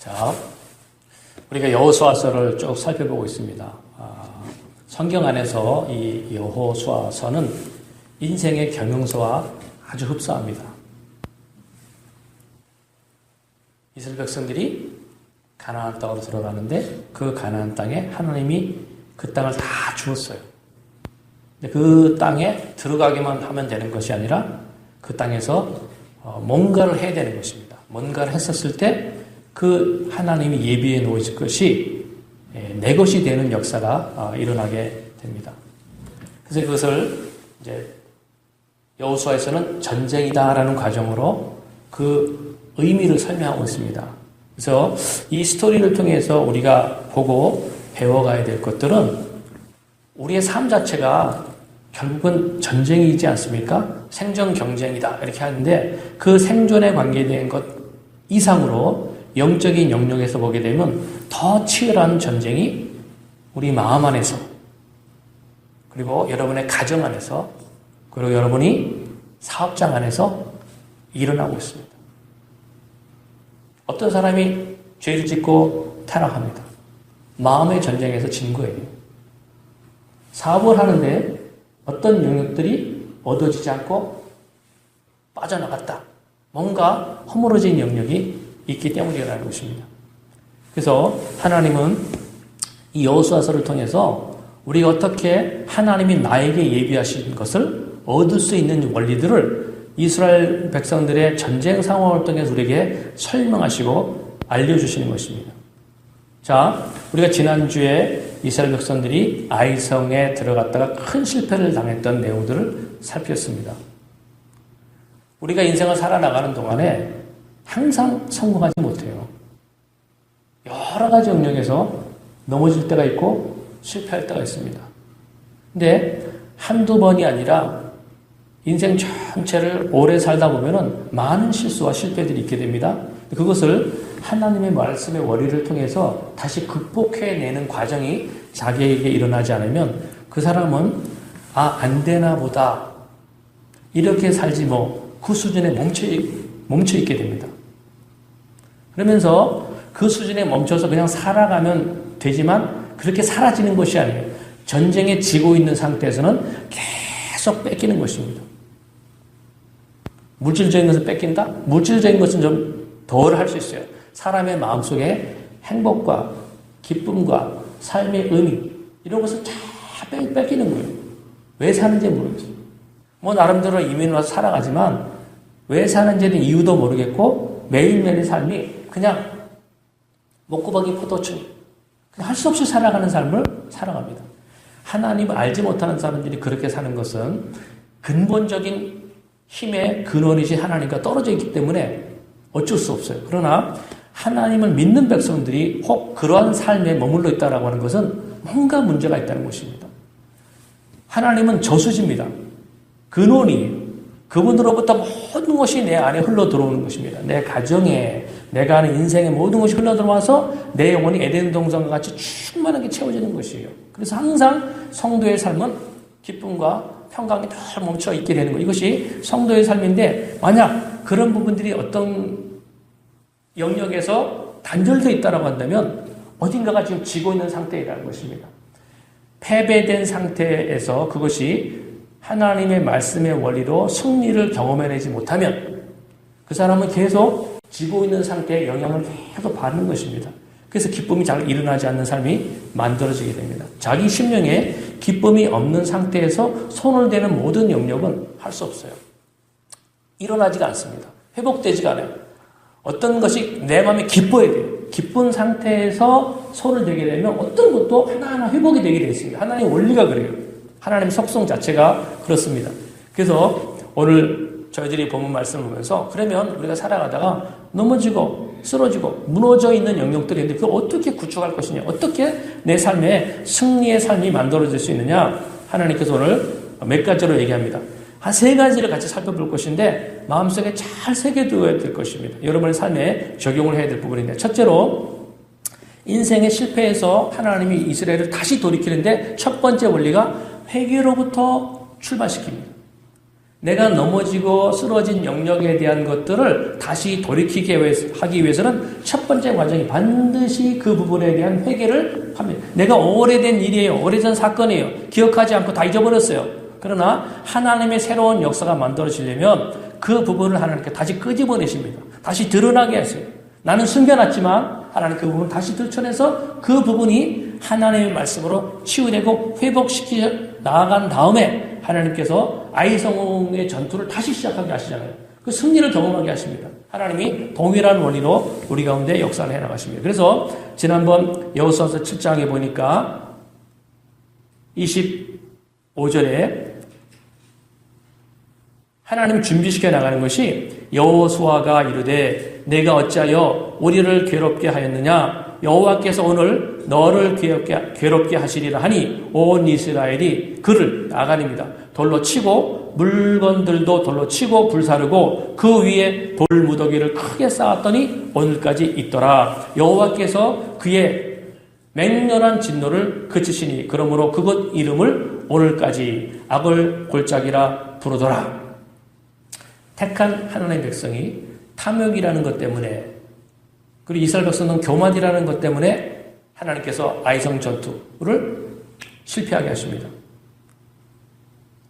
자, 우리가 여호수아서를 쭉 살펴보고 있습니다. 성경 안에서 이 여호수아서는 인생의 경영서와 아주 흡사합니다. 이스라엘 백성들이 가나안 땅으로 들어가는데 그 가나안 땅에 하나님이 그 땅을 다 주었어요. 근데 그 땅에 들어가기만 하면 되는 것이 아니라 그 땅에서 뭔가를 해야 되는 것입니다. 뭔가를 했었을 때 그 하나님이 예비해 놓으실 것이 내 것이 되는 역사가 일어나게 됩니다. 그래서 그것을 이제 여호수아에서는 전쟁이다라는 과정으로 그 의미를 설명하고 있습니다. 그래서 이 스토리를 통해서 우리가 보고 배워가야 될 것들은 우리의 삶 자체가 결국은 전쟁이지 않습니까? 생존 경쟁이다 이렇게 하는데 그 생존에 관계된 것 이상으로 영적인 영역에서 보게 되면 더 치열한 전쟁이 우리 마음 안에서 그리고 여러분의 가정 안에서 그리고 여러분이 사업장 안에서 일어나고 있습니다. 어떤 사람이 죄를 짓고 타락합니다. 마음의 전쟁에서 진 거예요. 사업을 하는데 어떤 영역들이 얻어지지 않고 빠져나갔다. 뭔가 허물어진 영역이 있기 때문이라는 것입니다. 그래서 하나님은 이 여호수아서를 통해서 우리가 어떻게 하나님이 나에게 예비하신 것을 얻을 수 있는 원리들을 이스라엘 백성들의 전쟁 상황을 통해서 우리에게 설명하시고 알려주시는 것입니다. 자, 우리가 지난주에 이스라엘 백성들이 아이성에 들어갔다가 큰 실패를 당했던 내용들을 살폈습니다. 우리가 인생을 살아나가는 동안에 항상 성공하지 못해요. 여러 가지 영역에서 넘어질 때가 있고 실패할 때가 있습니다. 근데 한두 번이 아니라 인생 전체를 오래 살다 보면은 많은 실수와 실패들이 있게 됩니다. 그것을 하나님의 말씀의 원리를 통해서 다시 극복해내는 과정이 자기에게 일어나지 않으면 그 사람은 안 되나 보다. 이렇게 살지 그 수준에 멈춰있게 됩니다. 그러면서 그 수준에 멈춰서 그냥 살아가면 되지만 그렇게 사라지는 것이 아니에요. 전쟁에 지고 있는 상태에서는 계속 뺏기는 것입니다. 물질적인 것을 뺏긴다? 물질적인 것은 좀 덜 할 수 있어요. 사람의 마음속에 행복과 기쁨과 삶의 의미 이런 것을 다 뺏기는 거예요. 왜 사는지 모르겠어요. 나름대로 이민 와서 살아가지만 왜 사는지는 이유도 모르겠고 매일매일의 삶이 그냥 먹고박이 포도충 그냥 할 수 없이 살아가는 삶을 살아갑니다. 하나님을 알지 못하는 사람들이 그렇게 사는 것은 근본적인 힘의 근원이신 하나님과 떨어져 있기 때문에 어쩔 수 없어요. 그러나 하나님을 믿는 백성들이 혹 그러한 삶에 머물러 있다고 하는 것은 뭔가 문제가 있다는 것입니다. 하나님은 저수지입니다. 근원이에요. 그분으로부터 모든 것이 내 안에 흘러 들어오는 것입니다. 내 가정에, 내가 하는 인생의 모든 것이 흘러 들어와서 내 영혼이 에덴 동산과 같이 충만하게 채워지는 것이에요. 그래서 항상 성도의 삶은 기쁨과 평강이 늘 멈춰 있게 되는 것. 이것이 성도의 삶인데 만약 그런 부분들이 어떤 영역에서 단절되어 있다고 한다면 어딘가가 지금 지고 있는 상태라는 것입니다. 패배된 상태에서 그것이 하나님의 말씀의 원리로 승리를 경험해내지 못하면 그 사람은 계속 지고 있는 상태에 영향을 계속 받는 것입니다. 그래서 기쁨이 잘 일어나지 않는 삶이 만들어지게 됩니다. 자기 심령에 기쁨이 없는 상태에서 손을 대는 모든 영역은 할 수 없어요. 일어나지가 않습니다. 회복되지가 않아요. 어떤 것이 내 마음에 기뻐야 돼요. 기쁜 상태에서 손을 대게 되면 어떤 것도 하나하나 회복이 되게 되어 있습니다. 하나님의 원리가 그래요. 하나님의 속성 자체가 그렇습니다. 그래서 오늘 저희들이 본문 말씀을 보면서 그러면 우리가 살아가다가 넘어지고 쓰러지고 무너져 있는 영역들이 있는데 그걸 어떻게 구축할 것이냐, 어떻게 내 삶에 승리의 삶이 만들어질 수 있느냐, 하나님께서 오늘 몇 가지로 얘기합니다. 한 세 가지를 같이 살펴볼 것인데 마음속에 잘 새겨두어야 될 것입니다. 여러분의 삶에 적용을 해야 될 부분인데, 첫째로 인생의 실패에서 하나님이 이스라엘을 다시 돌이키는데 첫 번째 원리가 회개로부터 출발시킵니다. 내가 넘어지고 쓰러진 영역에 대한 것들을 다시 돌이키게 하기 위해서는 첫 번째 과정이 반드시 그 부분에 대한 회개를 합니다. 내가 오래된 일이에요. 오래전 사건이에요. 기억하지 않고 다 잊어버렸어요. 그러나 하나님의 새로운 역사가 만들어지려면 그 부분을 하나님께 다시 끄집어내십니다. 다시 드러나게 하세요. 나는 숨겨놨지만 하나님 그 부분을 다시 들춰내서 그 부분이 하나님의 말씀으로 치유되고 회복시켜 나아간 다음에 하나님께서 아이성의 전투를 다시 시작하게 하시잖아요. 그 승리를 경험하게 하십니다. 하나님이 동일한 원리로 우리 가운데 역사를 해나가십니다. 그래서 지난번 여호수아서 7장에 보니까 25절에 하나님이 준비시켜 나가는 것이 여호수아가 이르되 내가 어찌하여 우리를 괴롭게 하였느냐 여호와께서 오늘 너를 괴롭게 하시리라 하니 온 이스라엘이 그를 아간입니다. 돌로 치고 물건들도 돌로 치고 불사르고 그 위에 돌 무더기를 크게 쌓았더니 오늘까지 있더라. 여호와께서 그의 맹렬한 진노를 그치시니 그러므로 그곳 이름을 오늘까지 악을 골짜기라 부르더라. 택한 하나님의 백성이 탐욕이라는 것 때문에 그리고 이스라엘 백성은 교만이라는 것 때문에 하나님께서 아이성 전투를 실패하게 하십니다.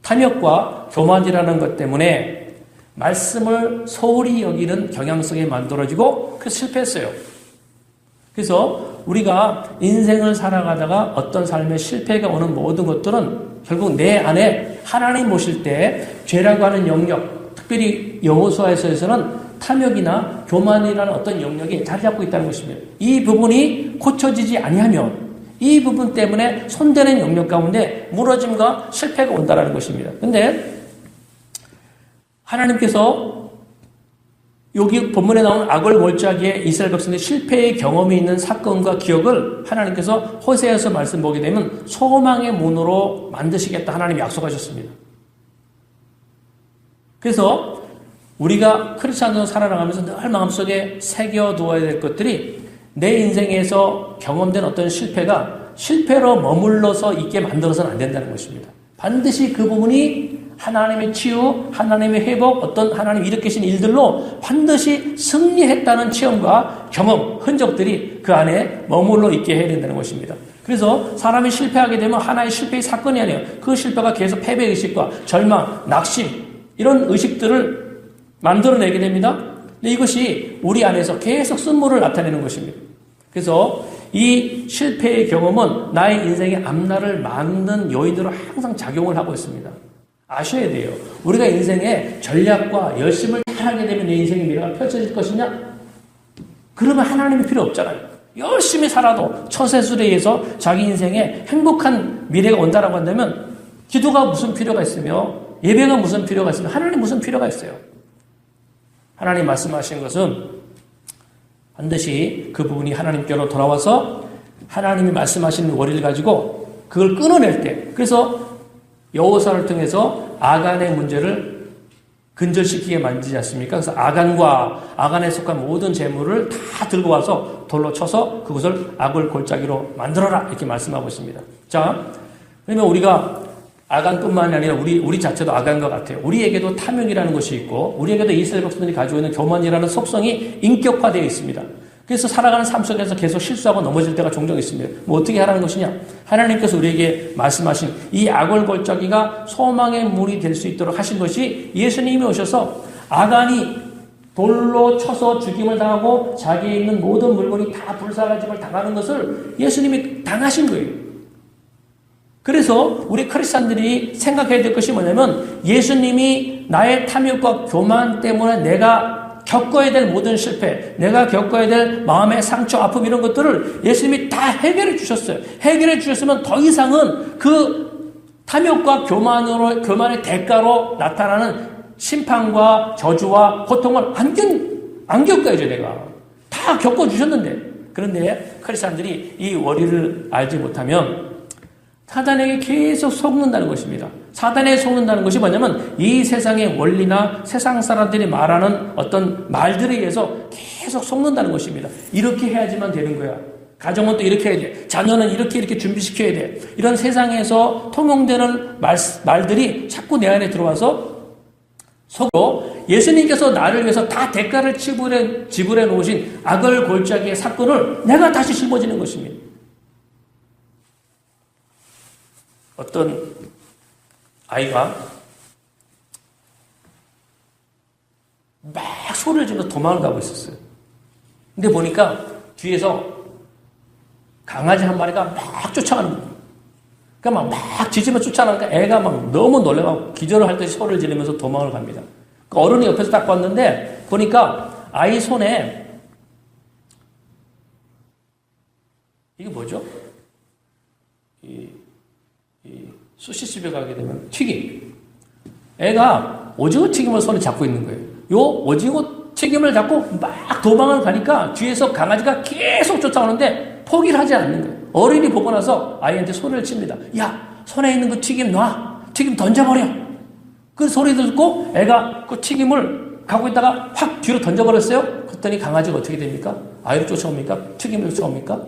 탐욕과 교만이라는 것 때문에 말씀을 소홀히 여기는 경향성이 만들어지고 그래서 실패했어요. 그래서 우리가 인생을 살아가다가 어떤 삶의 실패가 오는 모든 것들은 결국 내 안에 하나님 모실 때 죄라고 하는 영역, 특별히 여호수아서에서는 탐욕이나 교만이라는 어떤 영역이 자리 잡고 있다는 것입니다. 이 부분이 고쳐지지 아니하면 이 부분 때문에 손대는 영역 가운데 무너짐과 실패가 온다는 것입니다. 그런데 하나님께서 여기 본문에 나오는 악을 골짜기에 이스라엘 백성의 실패의 경험이 있는 사건과 기억을 하나님께서 호세아서 말씀 보게 되면 소망의 문으로 만드시겠다 하나님이 약속하셨습니다. 그래서 우리가 크리스찬으로 살아나가면서 늘 마음속에 새겨두어야 될 것들이 내 인생에서 경험된 어떤 실패가 실패로 머물러서 있게 만들어서는 안 된다는 것입니다. 반드시 그 부분이 하나님의 치유, 하나님의 회복, 어떤 하나님이 일으키신 일들로 반드시 승리했다는 체험과 경험, 흔적들이 그 안에 머물러 있게 해야 된다는 것입니다. 그래서 사람이 실패하게 되면 하나의 실패의 사건이 아니에요. 그 실패가 계속 패배의식과 절망, 낙심 이런 의식들을 만들어내게 됩니다. 근데 이것이 우리 안에서 계속 쓴물을 나타내는 것입니다. 그래서 이 실패의 경험은 나의 인생의 앞날을 막는 요인으로 항상 작용을 하고 있습니다. 아셔야 돼요. 우리가 인생에 전략과 열심을 잘하게 되면 내 인생의 미래가 펼쳐질 것이냐? 그러면 하나님이 필요 없잖아요. 열심히 살아도 처세술에 의해서 자기 인생에 행복한 미래가 온다라고 한다면 기도가 무슨 필요가 있으며 예배가 무슨 필요가 있으며 하나님 무슨 필요가 있어요? 하나님 말씀하신 것은 반드시 그 부분이 하나님께로 돌아와서 하나님이 말씀하시는 원리를 가지고 그걸 끊어낼 때 그래서 여호수아를 통해서 아간의 문제를 근절시키게 만들지 않습니까? 그래서 아간에 속한 모든 재물을 다 들고 와서 돌로 쳐서 그것을 악을 골짜기로 만들어라 이렇게 말씀하고 있습니다. 자, 그러면 우리가 아간뿐만 아니라 우리 자체도 아간과 같아요. 우리에게도 탐욕이라는 것이 있고 우리에게도 이스라엘 백성들이 가지고 있는 교만이라는 속성이 인격화되어 있습니다. 그래서 살아가는 삶 속에서 계속 실수하고 넘어질 때가 종종 있습니다. 뭐 어떻게 하라는 것이냐? 하나님께서 우리에게 말씀하신 이 악을 골짜기가 소망의 문이 될 수 있도록 하신 것이 예수님이 오셔서 아간이 돌로 쳐서 죽임을 당하고 자기에 있는 모든 물건이 다 불사라짐을 당하는 것을 예수님이 당하신 거예요. 그래서 우리 크리스찬들이 생각해야 될 것이 뭐냐면 예수님이 나의 탐욕과 교만 때문에 내가 겪어야 될 모든 실패, 내가 겪어야 될 마음의 상처, 아픔 이런 것들을 예수님이 다 해결해 주셨어요. 해결해 주셨으면 더 이상은 그 탐욕과 교만의 대가로 나타나는 심판과 저주와 고통을 안 겪어야죠, 내가. 다 겪어주셨는데. 그런데 크리스찬들이 이 원리를 알지 못하면 사단에게 계속 속는다는 것입니다. 사단에게 속는다는 것이 뭐냐면 이 세상의 원리나 세상 사람들이 말하는 어떤 말들에 의해서 계속 속는다는 것입니다. 이렇게 해야지만 되는 거야. 가정은 또 이렇게 해야 돼. 자녀는 이렇게 준비시켜야 돼. 이런 세상에서 통용되는 말들이 자꾸 내 안에 들어와서 속으로 예수님께서 나를 위해서 다 대가를 지불해 놓으신 악을 골짜기의 사건을 내가 다시 짊어지는 것입니다. 어떤 아이가 막 소리를 지르면서 도망을 가고 있었어요. 근데 보니까 뒤에서 강아지 한 마리가 막 쫓아가는 거예요. 그러니까 막 짖으며 쫓아가니까 애가 막 너무 놀래가지고 기절을 할 듯이 소리를 지르면서 도망을 갑니다. 그 어른이 옆에서 딱 봤는데 보니까 아이 손에 이게 뭐죠? 이 수시집에 가게 되면 튀김. 애가 오징어 튀김을 손에 잡고 있는 거예요. 요 오징어 튀김을 잡고 막 도망을 가니까 뒤에서 강아지가 계속 쫓아오는데 포기를 하지 않는 거예요. 어른이 보고 나서 아이한테 소리를 칩니다. 야, 손에 있는 그 튀김 놔. 튀김 던져버려. 그 소리 듣고 애가 그 튀김을 갖고 있다가 확 뒤로 던져버렸어요. 그랬더니 강아지가 어떻게 됩니까? 아이를 쫓아옵니까? 튀김을 쫓아옵니까?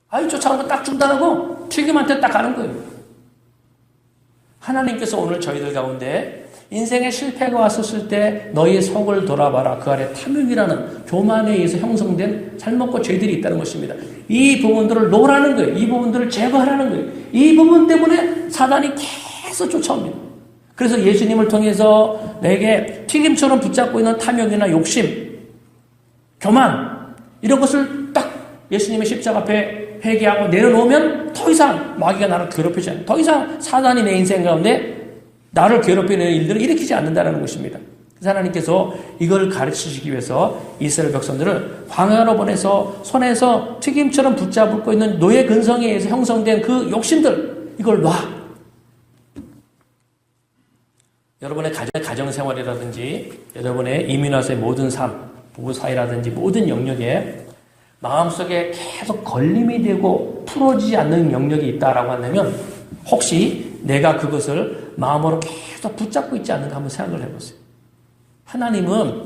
아이 쫓아오는 거 딱 중단하고 튀김한테 딱 가는 거예요. 하나님께서 오늘 저희들 가운데 인생에 실패가 왔었을 때 너희의 속을 돌아봐라. 그 안에 탐욕이라는 교만에 의해서 형성된 잘못과 죄들이 있다는 것입니다. 이 부분들을 놓으라는 거예요. 이 부분들을 제거하라는 거예요. 이 부분 때문에 사단이 계속 쫓아옵니다. 그래서 예수님을 통해서 내게 튀김처럼 붙잡고 있는 탐욕이나 욕심, 교만 이런 것을 딱 예수님의 십자가 앞에 회개하고 내려놓으면 더 이상 마귀가 나를 괴롭히지 않아요. 더 이상 사단이 내 인생 가운데 나를 괴롭히는 일들을 일으키지 않는다는 것입니다. 그래서 하나님께서 이걸 가르치시기 위해서 이스라엘 백성들을 광야로 보내서 손에서 튀김처럼 붙잡고 있는 노예 근성에 의해서 형성된 그 욕심들 이걸 놔. 여러분의 가정생활이라든지 여러분의 이민와서의 모든 삶, 부부 사이라든지 모든 영역에 마음속에 계속 걸림이 되고 풀어지지 않는 영역이 있다라고 한다면 혹시 내가 그것을 마음으로 계속 붙잡고 있지 않는가 한번 생각을 해보세요. 하나님은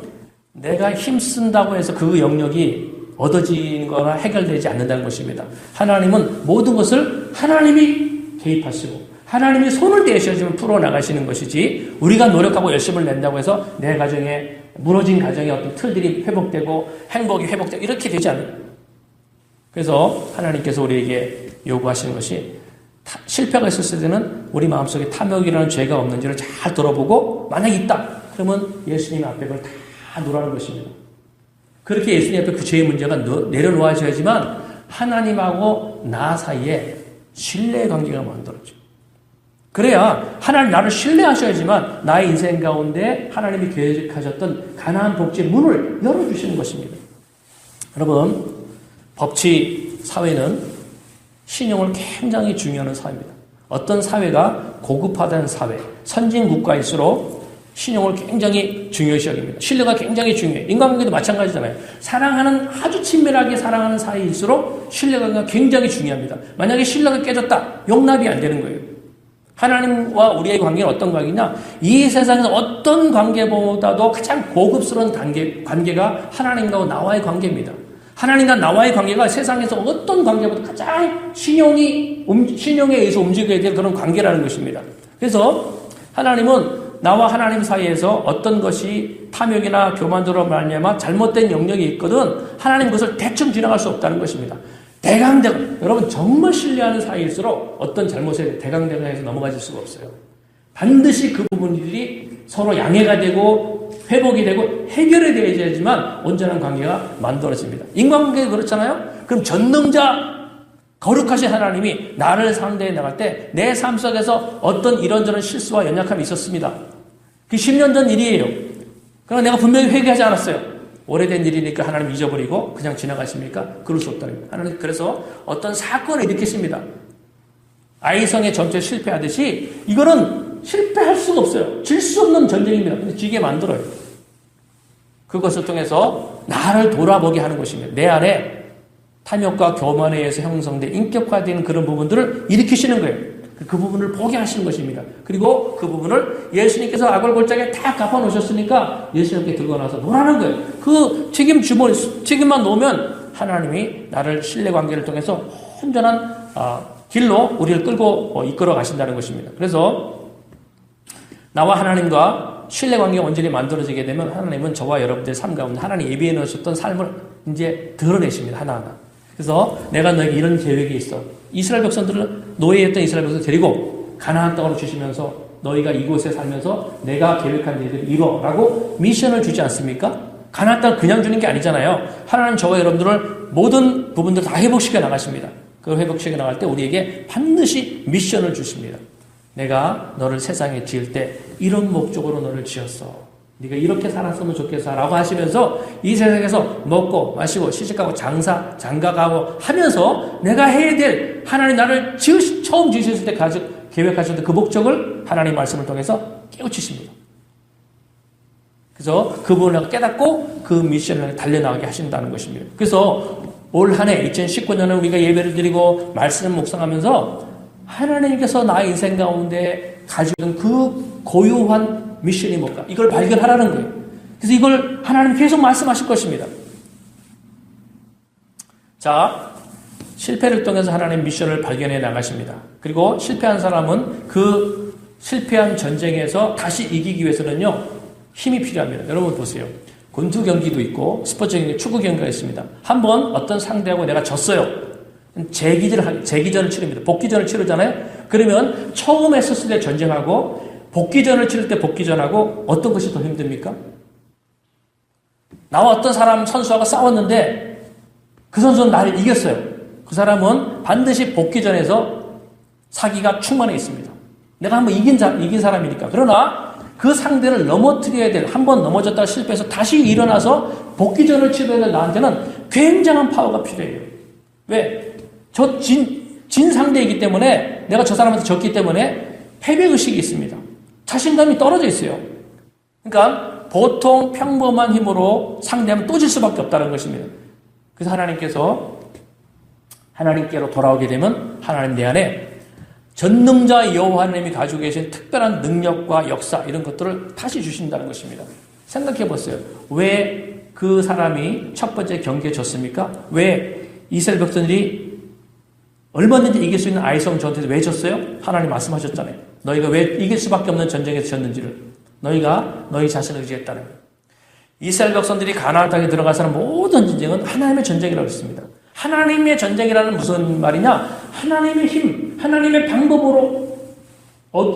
내가 힘쓴다고 해서 그 영역이 얻어지는 거나 해결되지 않는다는 것입니다. 하나님은 모든 것을 하나님이 개입하시고 하나님이 손을 대셔야지만 풀어나가시는 것이지 우리가 노력하고 열심을 낸다고 해서 내 가정에 무너진 가정의 어떤 틀들이 회복되고 행복이 회복되고 이렇게 되지 않아요. 그래서 하나님께서 우리에게 요구하시는 것이 실패가 있었을 때는 우리 마음속에 탐욕이라는 죄가 없는지를 잘 돌아보고 만약에 있다 그러면 예수님 앞에 그걸 다 놓으라는 것입니다. 그렇게 예수님 앞에 그 죄의 문제가 내려놓아져야지만 하나님하고 나 사이에 신뢰의 관계가 만들어져요. 그래야 하나님 나를 신뢰하셔야지만 나의 인생 가운데 하나님이 계획하셨던 가나안 복지의 문을 열어주시는 것입니다. 여러분 법치 사회는 신용을 굉장히 중요한 사회입니다. 어떤 사회가 고급화된 사회, 선진 국가일수록 신용을 굉장히 중요시 여깁니다. 신뢰가 굉장히 중요해요. 인간관계도 마찬가지잖아요. 아주 친밀하게 사랑하는 사이일수록 신뢰가 굉장히 중요합니다. 만약에 신뢰가 깨졌다, 용납이 안 되는 거예요. 하나님과 우리의 관계는 어떤 관계냐? 이 세상에서 어떤 관계보다도 가장 고급스러운 관계가 하나님과 나와의 관계입니다. 하나님과 나와의 관계가 세상에서 어떤 관계보다 가장 신용에 의해서 움직여야 될 그런 관계라는 것입니다. 그래서 하나님은 나와 하나님 사이에서 어떤 것이 탐욕이나 교만으로 말미암아 잘못된 영역이 있거든 하나님 그것을 대충 지나갈 수 없다는 것입니다. 대강대강 여러분 정말 신뢰하는 사이일수록 어떤 잘못에 대강대강해서 넘어가질 수가 없어요. 반드시 그 부분들이 서로 양해가 되고 회복이 되고 해결이 되어야지만 온전한 관계가 만들어집니다. 인간관계가 그렇잖아요. 그럼 전능자 거룩하신 하나님이 나를 상대해 나갈 때 내 삶 속에서 어떤 이런저런 실수와 연약함이 있었습니다. 그 10년 전 일이에요. 그러나 내가 분명히 회개하지 않았어요. 오래된 일이니까 하나님 잊어버리고 그냥 지나가십니까? 그럴 수 없다는 거예요. 하나님 그래서 어떤 사건을 일으키십니다. 아이성의 전투에 실패하듯이 이거는 실패할 수가 없어요. 질 수 없는 전쟁입니다. 근데 지게 만들어요. 그것을 통해서 나를 돌아보게 하는 것입니다. 내 안에 탐욕과 교만에 의해서 형성된 인격화되는 그런 부분들을 일으키시는 거예요. 그 부분을 보게 하시는 것입니다. 그리고 그 부분을 예수님께서 악을 골짜기에 다 갚아놓으셨으니까 예수님께 들고 나서 놓으라는 거예요. 그 책임만 놓으면 하나님이 나를 신뢰관계를 통해서 온전한 길로 우리를 끌고 이끌어 가신다는 것입니다. 그래서 나와 하나님과 신뢰관계가 온전히 만들어지게 되면 하나님은 저와 여러분들의 삶 가운데 하나님 예비해 놓으셨던 삶을 이제 드러내십니다. 하나하나. 그래서 내가 너에게 이런 계획이 있어. 이스라엘 백성들을 노예했던 이스라엘 백성을 데리고 가나안 땅으로 주시면서 너희가 이곳에 살면서 내가 계획한 일들을 이뤄라고 미션을 주지 않습니까? 가나안 땅을 그냥 주는 게 아니잖아요. 하나님 저와 여러분들을 모든 부분들 다 회복시켜 나가십니다. 그 회복시켜 나갈 때 우리에게 반드시 미션을 주십니다. 내가 너를 세상에 지을 때 이런 목적으로 너를 지었어. 네가 이렇게 살았으면 좋겠어 라고 하시면서 이 세상에서 먹고 마시고 시집가고 장가가고 하면서 내가 해야 될 하나님 나를 처음 지으셨을 때 계획하셨던 그 목적을 하나님 말씀을 통해서 깨우치십니다. 그래서 그 부분을 깨닫고 그 미션을 달려나가게 하신다는 것입니다. 그래서 올 한 해 2019년은 우리가 예배를 드리고 말씀을 묵상하면서 하나님께서 나의 인생 가운데 가지고 그 고유한 미션이 뭘까? 이걸 발견하라는 거예요. 그래서 이걸 하나님 계속 말씀하실 것입니다. 자, 실패를 통해서 하나님 미션을 발견해 나가십니다. 그리고 실패한 사람은 그 실패한 전쟁에서 다시 이기기 위해서는요, 힘이 필요합니다. 여러분 보세요. 권투 경기도 있고 스포츠 경기, 축구 경기가 있습니다. 한번 어떤 상대하고 내가 졌어요. 재기전을 치릅니다. 복귀전을 치르잖아요. 그러면 처음 했었을 때 전쟁하고 복귀전을 치를 때 복귀전하고 어떤 것이 더 힘듭니까? 나와 어떤 선수하고 싸웠는데 그 선수는 나를 이겼어요. 그 사람은 반드시 복귀전에서 사기가 충만해 있습니다. 내가 한번 이긴 사람이니까. 그러나 그 상대를 넘어뜨려야 될, 한번 넘어졌다가 실패해서 다시 일어나서 복귀전을 치러야 될 나한테는 굉장한 파워가 필요해요. 왜? 진 상대이기 때문에, 내가 저 사람한테 졌기 때문에 패배의식이 있습니다. 자신감이 떨어져 있어요. 그러니까 보통 평범한 힘으로 상대하면 또 질 수밖에 없다는 것입니다. 그래서 하나님께로 돌아오게 되면 하나님 내 안에 전능자 여호와 하나님이 가지고 계신 특별한 능력과 역사 이런 것들을 다시 주신다는 것입니다. 생각해 보세요. 왜 그 사람이 첫 번째 경기에 졌습니까? 왜 이스라엘 백성들이 얼마든지 이길 수 있는 아이성 전투에서 왜 졌어요? 하나님 말씀하셨잖아요. 너희가 왜 이길 수밖에 없는 전쟁에서 졌는지를. 너희가 너희 자신을 의지했다는 거예요. 이스라엘 백성들이 가나안 땅에 들어가서는 모든 전쟁은 하나님의 전쟁이라고 했습니다. 하나님의 전쟁이라는 무슨 말이냐? 하나님의 힘, 하나님의 방법으로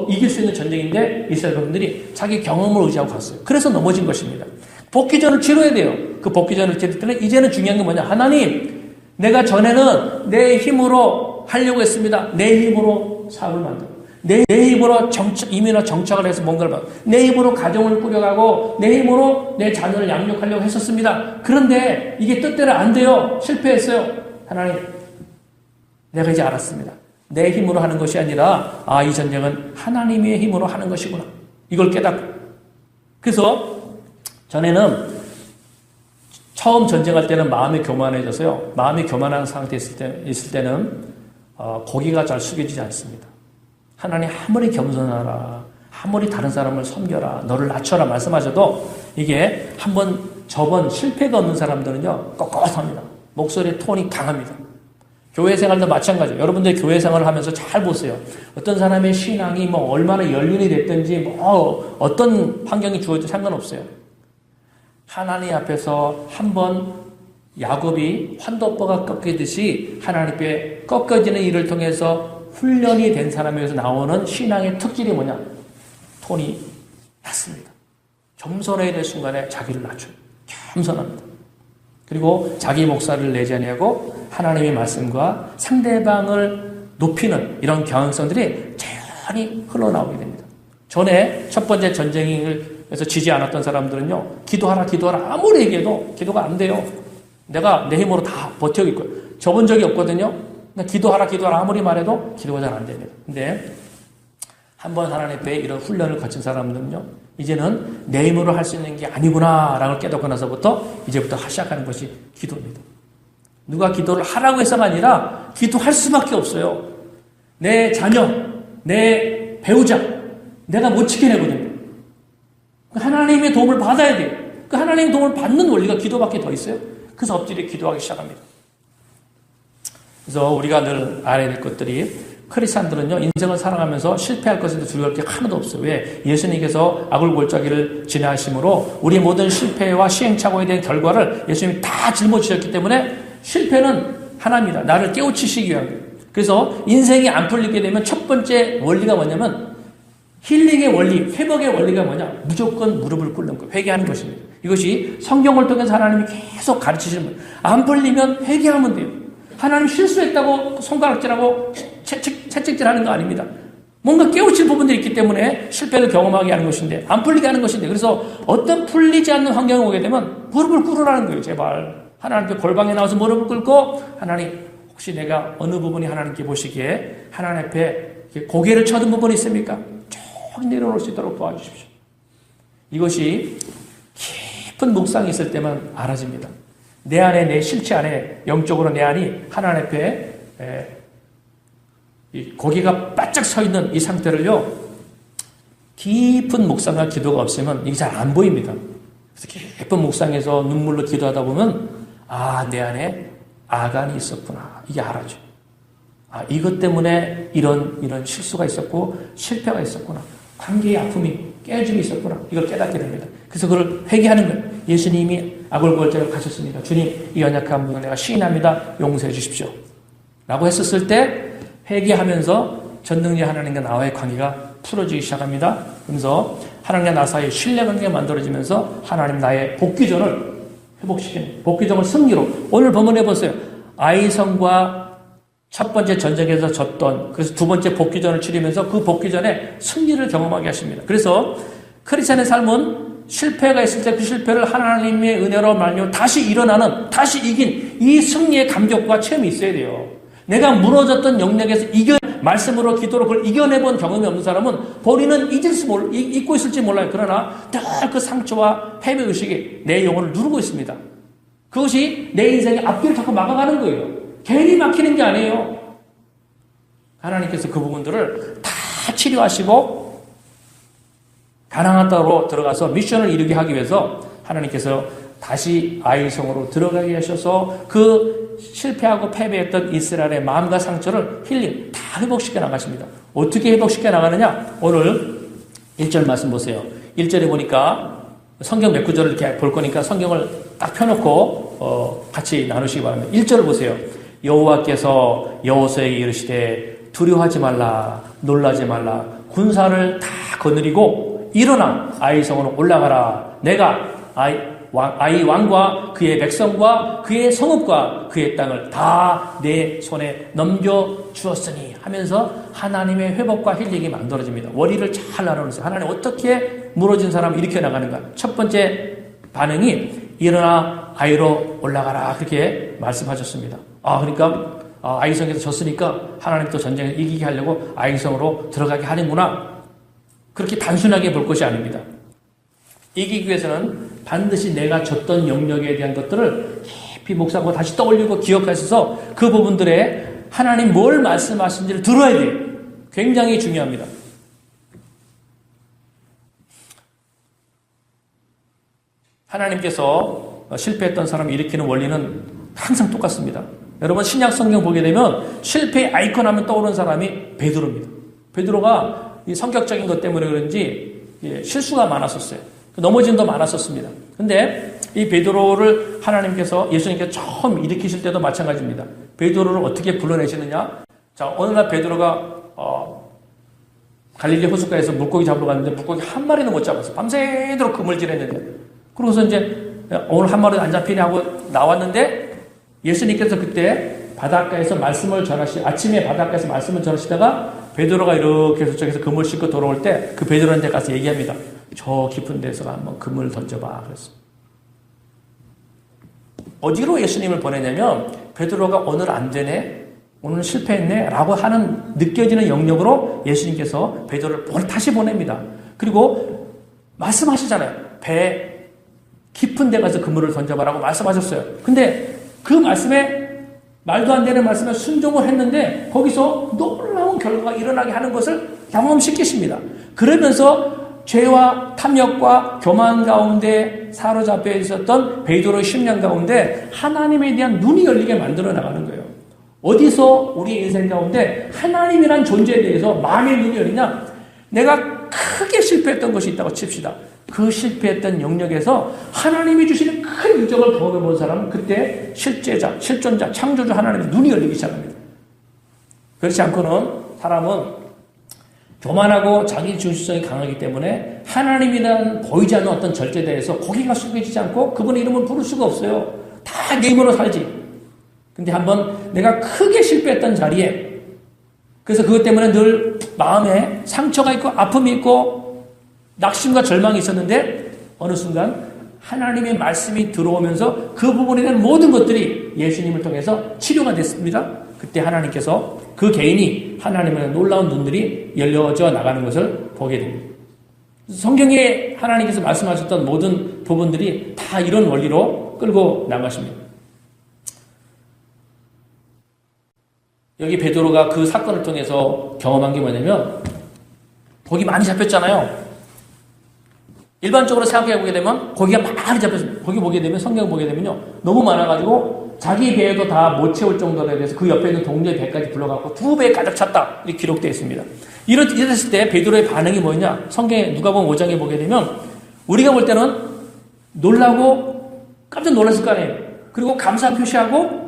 이길 수 있는 전쟁인데 이스라엘 백성들이 자기 경험을 의지하고 갔어요. 그래서 넘어진 것입니다. 복귀전을 치러야 돼요. 그 복귀전을 치를 때는 이제는 중요한 게 뭐냐? 하나님, 내가 전에는 내 힘으로 하려고 했습니다. 내 힘으로 사업을 만들고, 내 힘으로 이민화 정착을 해서 뭔가를 받고, 내 힘으로 가정을 꾸려가고, 내 힘으로 내 자녀를 양육하려고 했었습니다. 그런데 이게 뜻대로 안 돼요. 실패했어요. 하나님, 내가 이제 알았습니다. 내 힘으로 하는 것이 아니라, 이 전쟁은 하나님의 힘으로 하는 것이구나. 이걸 깨닫고. 그래서 전에는 처음 전쟁할 때는 마음이 교만해져서요. 마음이 교만한 상태에 있을 때는 고개가 잘 숙여지지 않습니다. 하나님 아무리 겸손하라, 아무리 다른 사람을 섬겨라, 너를 낮춰라 말씀하셔도 이게 한번 저번 실패가 없는 사람들은요 꼿꼿합니다. 목소리의 톤이 강합니다. 교회 생활도 마찬가지예요. 여러분들 교회 생활을 하면서 잘 보세요. 어떤 사람의 신앙이 얼마나 연륜이 됐든지 어떤 환경이 주어도 상관없어요. 하나님 앞에서 한번 야곱이 환도뼈가 꺾이듯이 하나님 앞에 꺾어지는 일을 통해서 훈련이 된 사람에게서 나오는 신앙의 특질이 뭐냐? 톤이 낮습니다. 겸손해야 될 순간에 자기를 낮춰요. 겸손합니다. 그리고 자기 목소리를 내지 아니하고 하나님의 말씀과 상대방을 높이는 이런 경향성들이 자연히 흘러나오게 됩니다. 전에 첫 번째 전쟁에서 지지 않았던 사람들은요, 기도하라 아무리 얘기해도 기도가 안 돼요. 내가 내 힘으로 다 버티고 있고요. 접은 적이 없거든요. 기도하라 아무리 말해도 기도가 잘 안 됩니다. 근데 한번 하나님 앞에 이런 훈련을 거친 사람들은요, 이제는 내 힘으로 할 수 있는 게 아니구나라고 깨닫고 나서부터 이제부터 시작하는 것이 기도입니다. 누가 기도를 하라고 해서가 아니라 기도할 수밖에 없어요. 내 자녀, 내 배우자, 내가 못 지켜내거든요. 하나님의 도움을 받아야 돼요. 그 하나님의 도움을 받는 원리가 기도밖에 더 있어요. 그래서 엎드려 기도하기 시작합니다. 그래서 우리가 늘 알아야 될 것들이 크리스찬들은요, 인생을 살아가면서 실패할 것에 대해 두려울 게 하나도 없어요. 왜? 예수님께서 아굴골짜기를 지나심으로 우리 모든 실패와 시행착오에 대한 결과를 예수님이 다 짊어지셨기 때문에 실패는 하나입니다. 나를 깨우치시기 위한 거예요. 그래서 인생이 안 풀리게 되면 첫 번째 원리가 뭐냐면 힐링의 원리, 회복의 원리가 뭐냐? 무조건 무릎을 꿇는 거, 회개하는 것입니다. 이것이 성경을 통해서 하나님이 계속 가르치시는 거예요. 안 풀리면 회개하면 돼요. 하나님 실수했다고 손가락질하고 채찍질하는 거 아닙니다. 뭔가 깨우칠 부분들이 있기 때문에 실패를 경험하게 하는 것인데, 안 풀리게 하는 것인데, 그래서 어떤 풀리지 않는 환경에 오게 되면 무릎을 꿇으라는 거예요. 제발 하나님께 골방에 나와서 무릎을 꿇고, 하나님 혹시 내가 어느 부분이 하나님께 보시기에 하나님 앞에 고개를 쳐든 부분이 있습니까? 쭉 내려올 수 있도록 도와주십시오. 이것이 깊은 묵상이 있을 때만 알아집니다. 내 안에, 내 실체 안에, 영적으로 내 안이 하나님 앞에 이 고개가 바짝 서 있는 이 상태를요, 깊은 묵상과 기도가 없으면 이게 잘 안 보입니다. 그래서 깊은 묵상에서 눈물로 기도하다 보면, 아, 내 안에 아간이 있었구나. 이게 알아져. 아, 이것 때문에 이런 실수가 있었고, 실패가 있었구나. 관계의 아픔이, 깨짐이 있었구나. 이걸 깨닫게 됩니다. 그래서 그걸 회개하는 거예요. 예수님이 아골골짜기를 가셨습니다. 주님, 이 연약한 분을 내가 시인합니다. 용서해 주십시오. 라고 했었을 때 회개하면서 전능력 하나님과 나와의 관계가 풀어지기 시작합니다. 그래서 하나님과 나 사이에 신뢰관계가 만들어지면서 하나님 나의 복귀전을 회복시키는, 복귀전을 승리로. 오늘 본문해 보세요. 아이성과 첫 번째 전쟁에서 졌던, 그래서 두 번째 복귀전을 치르면서 그 복귀전에 승리를 경험하게 하십니다. 그래서 크리스찬의 삶은 실패가 있을 때 그 실패를 하나님의 은혜로 말미암아 다시 일어나는, 다시 이긴 이 승리의 감격과 체험이 있어야 돼요. 내가 무너졌던 영역에서 말씀으로 기도로 그걸 이겨내본 경험이 없는 사람은 본인은 잊고 있을지 몰라요. 그러나 늘 그 상처와 패배의식이 내 영혼을 누르고 있습니다. 그것이 내 인생의 앞길을 자꾸 막아가는 거예요. 괜히 막히는 게 아니에요. 하나님께서 그 부분들을 다 치료하시고 가나안 땅으로 들어가서 미션을 이루게 하기 위해서 하나님께서 다시 아이성으로 들어가게 하셔서 그 실패하고 패배했던 이스라엘의 마음과 상처를 힐링 다 회복시켜 나가십니다. 어떻게 회복시켜 나가느냐? 오늘 1절 말씀 보세요. 1절에 보니까 성경 몇 구절을 이렇게 볼 거니까 성경을 딱 펴놓고 같이 나누시기 바랍니다. 1절을 보세요. 여호와께서 여호수아에게 이르시되 두려워하지 말라, 놀라지 말라, 군사를 다 거느리고 일어나 아이성으로 올라가라. 내가 아이 왕과 그의 백성과 그의 성읍과 그의 땅을 다 내 손에 넘겨주었으니 하면서 하나님의 회복과 힐링이 만들어집니다. 원리를 잘 나누면서 하나님 어떻게 무너진 사람을 일으켜 나가는가. 첫 번째 반응이 일어나 아이로 올라가라 그렇게 말씀하셨습니다. 그러니까 아이성에서 졌으니까 하나님 또 전쟁을 이기게 하려고 아이성으로 들어가게 하는구나. 그렇게 단순하게 볼 것이 아닙니다. 이기기 위해서는 반드시 내가 졌던 영역에 대한 것들을 깊이 묵상하고 다시 떠올리고 기억하셔서 그 부분들에 하나님 뭘 말씀하신지를 들어야 돼요. 굉장히 중요합니다. 하나님께서 실패했던 사람을 일으키는 원리는 항상 똑같습니다. 여러분 신약 성경 보게 되면 실패의 아이콘 하면 떠오르는 사람이 베드로입니다. 베드로가 이 성격적인 것 때문에 그런지 실수가 많았었어요. 넘어짐도 많았었습니다. 근데 이 베드로를 하나님께서 예수님께서 처음 일으키실 때도 마찬가지입니다. 베드로를 어떻게 불러내시느냐? 자, 어느 날 베드로가 갈릴리 호숫가에서 물고기 잡으러 갔는데 물고기 한 마리는 못 잡았어요. 밤새도록 그물질했는데. 그러고서 이제 오늘 한 마리도 안 잡히냐고 나왔는데 예수님께서 그때 바닷가에서 말씀을 아침에 바닷가에서 말씀을 전하시다가 베드로가 이렇게 저쪽에서 그물 싣고 돌아올 때 그 베드로한테 가서 얘기합니다. 저 깊은 데서 한번 그물을 던져봐. 그랬어. 어디로 예수님을 보내냐면 베드로가 오늘 안 되네, 오늘 실패했네 라고 하는 느껴지는 영역으로 예수님께서 베드로를 다시 보냅니다. 그리고 말씀하시잖아요. 배 깊은 데 가서 그물을 던져봐라고 말씀하셨어요. 근데 그 말씀에 말도 안 되는 말씀에 순종을 했는데 거기서 놀라운 결과가 일어나게 하는 것을 경험시키십니다. 그러면서 죄와 탐욕과 교만 가운데 사로잡혀 있었던 베드로의 심령 가운데 하나님에 대한 눈이 열리게 만들어 나가는 거예요. 어디서 우리 인생 가운데 하나님이란 존재에 대해서 마음의 눈이 열리냐? 내가 크게 실패했던 것이 있다고 칩시다. 그 실패했던 영역에서 하나님이 주시는 큰 이적을 경험해 본 사람은 그때 실제자, 실존자, 창조주 하나님의 눈이 열리기 시작합니다. 그렇지 않고는 사람은 교만하고 자기 중심성이 강하기 때문에 하나님이란 보이지 않는 어떤 절제대에서 고개가 숙여지지 않고 그분의 이름을 부를 수가 없어요. 다 내 힘으로 살지. 근데 한번 내가 크게 실패했던 자리에 그래서 그것 때문에 늘 마음에 상처가 있고 아픔이 있고 낙심과 절망이 있었는데 어느 순간 하나님의 말씀이 들어오면서 그 부분에 대한 모든 것들이 예수님을 통해서 치료가 됐습니다. 그때 하나님께서 그 개인이 하나님의 놀라운 눈들이 열려져 나가는 것을 보게 됩니다. 성경에 하나님께서 말씀하셨던 모든 부분들이 다 이런 원리로 끌고 나가십니다. 여기 베드로가 그 사건을 통해서 경험한 게 뭐냐면 고기 많이 잡혔잖아요. 일반적으로 생각해 보게 되면 고기가 많이 잡혔습니다. 거기 보게 되면 성경 보게 되면요 너무 많아가지고 자기 배에도 다 못 채울 정도로 돼서 그 옆에 있는 동료의 배까지 불러갖고 2배 가득 찼다 이렇게 기록되어 있습니다. 이랬을 때 베드로의 반응이 뭐냐? 성경에 누가복음 5장에 보게 되면 우리가 볼 때는 놀라고 깜짝 놀랐을 거 아니에요. 그리고 감사 표시하고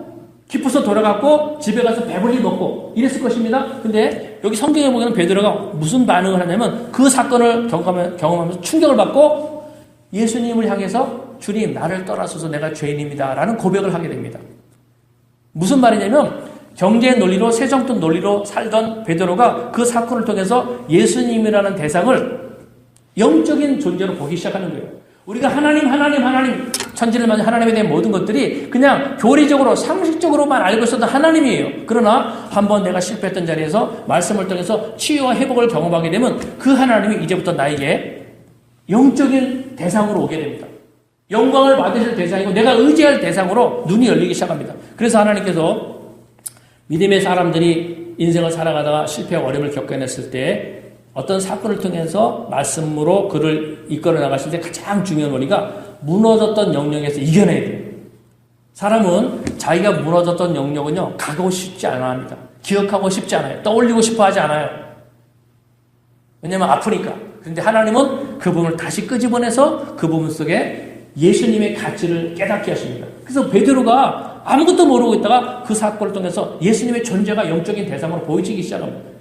기뻐서 돌아갔고 집에 가서 배불리 먹고 이랬을 것입니다. 근데 여기 성경에 보면 베드로가 무슨 반응을 하냐면 그 사건을 경험하면서 충격을 받고 예수님을 향해서 주님 나를 떠나소서 내가 죄인입니다 라는 고백을 하게 됩니다. 무슨 말이냐면 경제의 논리로 세정돈 논리로 살던 베드로가 그 사건을 통해서 예수님이라는 대상을 영적인 존재로 보기 시작하는 거예요. 우리가 하나님 천지를 만든 하나님에 대한 모든 것들이 그냥 교리적으로 상식적으로만 알고 있었던 하나님이에요. 그러나 한번 내가 실패했던 자리에서 말씀을 통해서 치유와 회복을 경험하게 되면 그 하나님이 이제부터 나에게 영적인 대상으로 오게 됩니다. 영광을 받으실 대상이고 내가 의지할 대상으로 눈이 열리기 시작합니다. 그래서 하나님께서 믿음의 사람들이 인생을 살아가다가 실패와 어려움을 겪어냈을 때 어떤 사건을 통해서 말씀으로 그를 이끌어 나가실 때 가장 중요한 원리가 무너졌던 영역에서 이겨내야 돼요. 사람은 자기가 무너졌던 영역은요 가고 싶지 않아 합니다. 기억하고 싶지 않아요. 떠올리고 싶어 하지 않아요. 왜냐하면 아프니까. 그런데 하나님은 그 부분을 다시 끄집어내서 그 부분 속에 예수님의 가치를 깨닫게 하십니다. 그래서 베드로가 아무것도 모르고 있다가 그 사건을 통해서 예수님의 존재가 영적인 대상으로 보이기 시작합니다.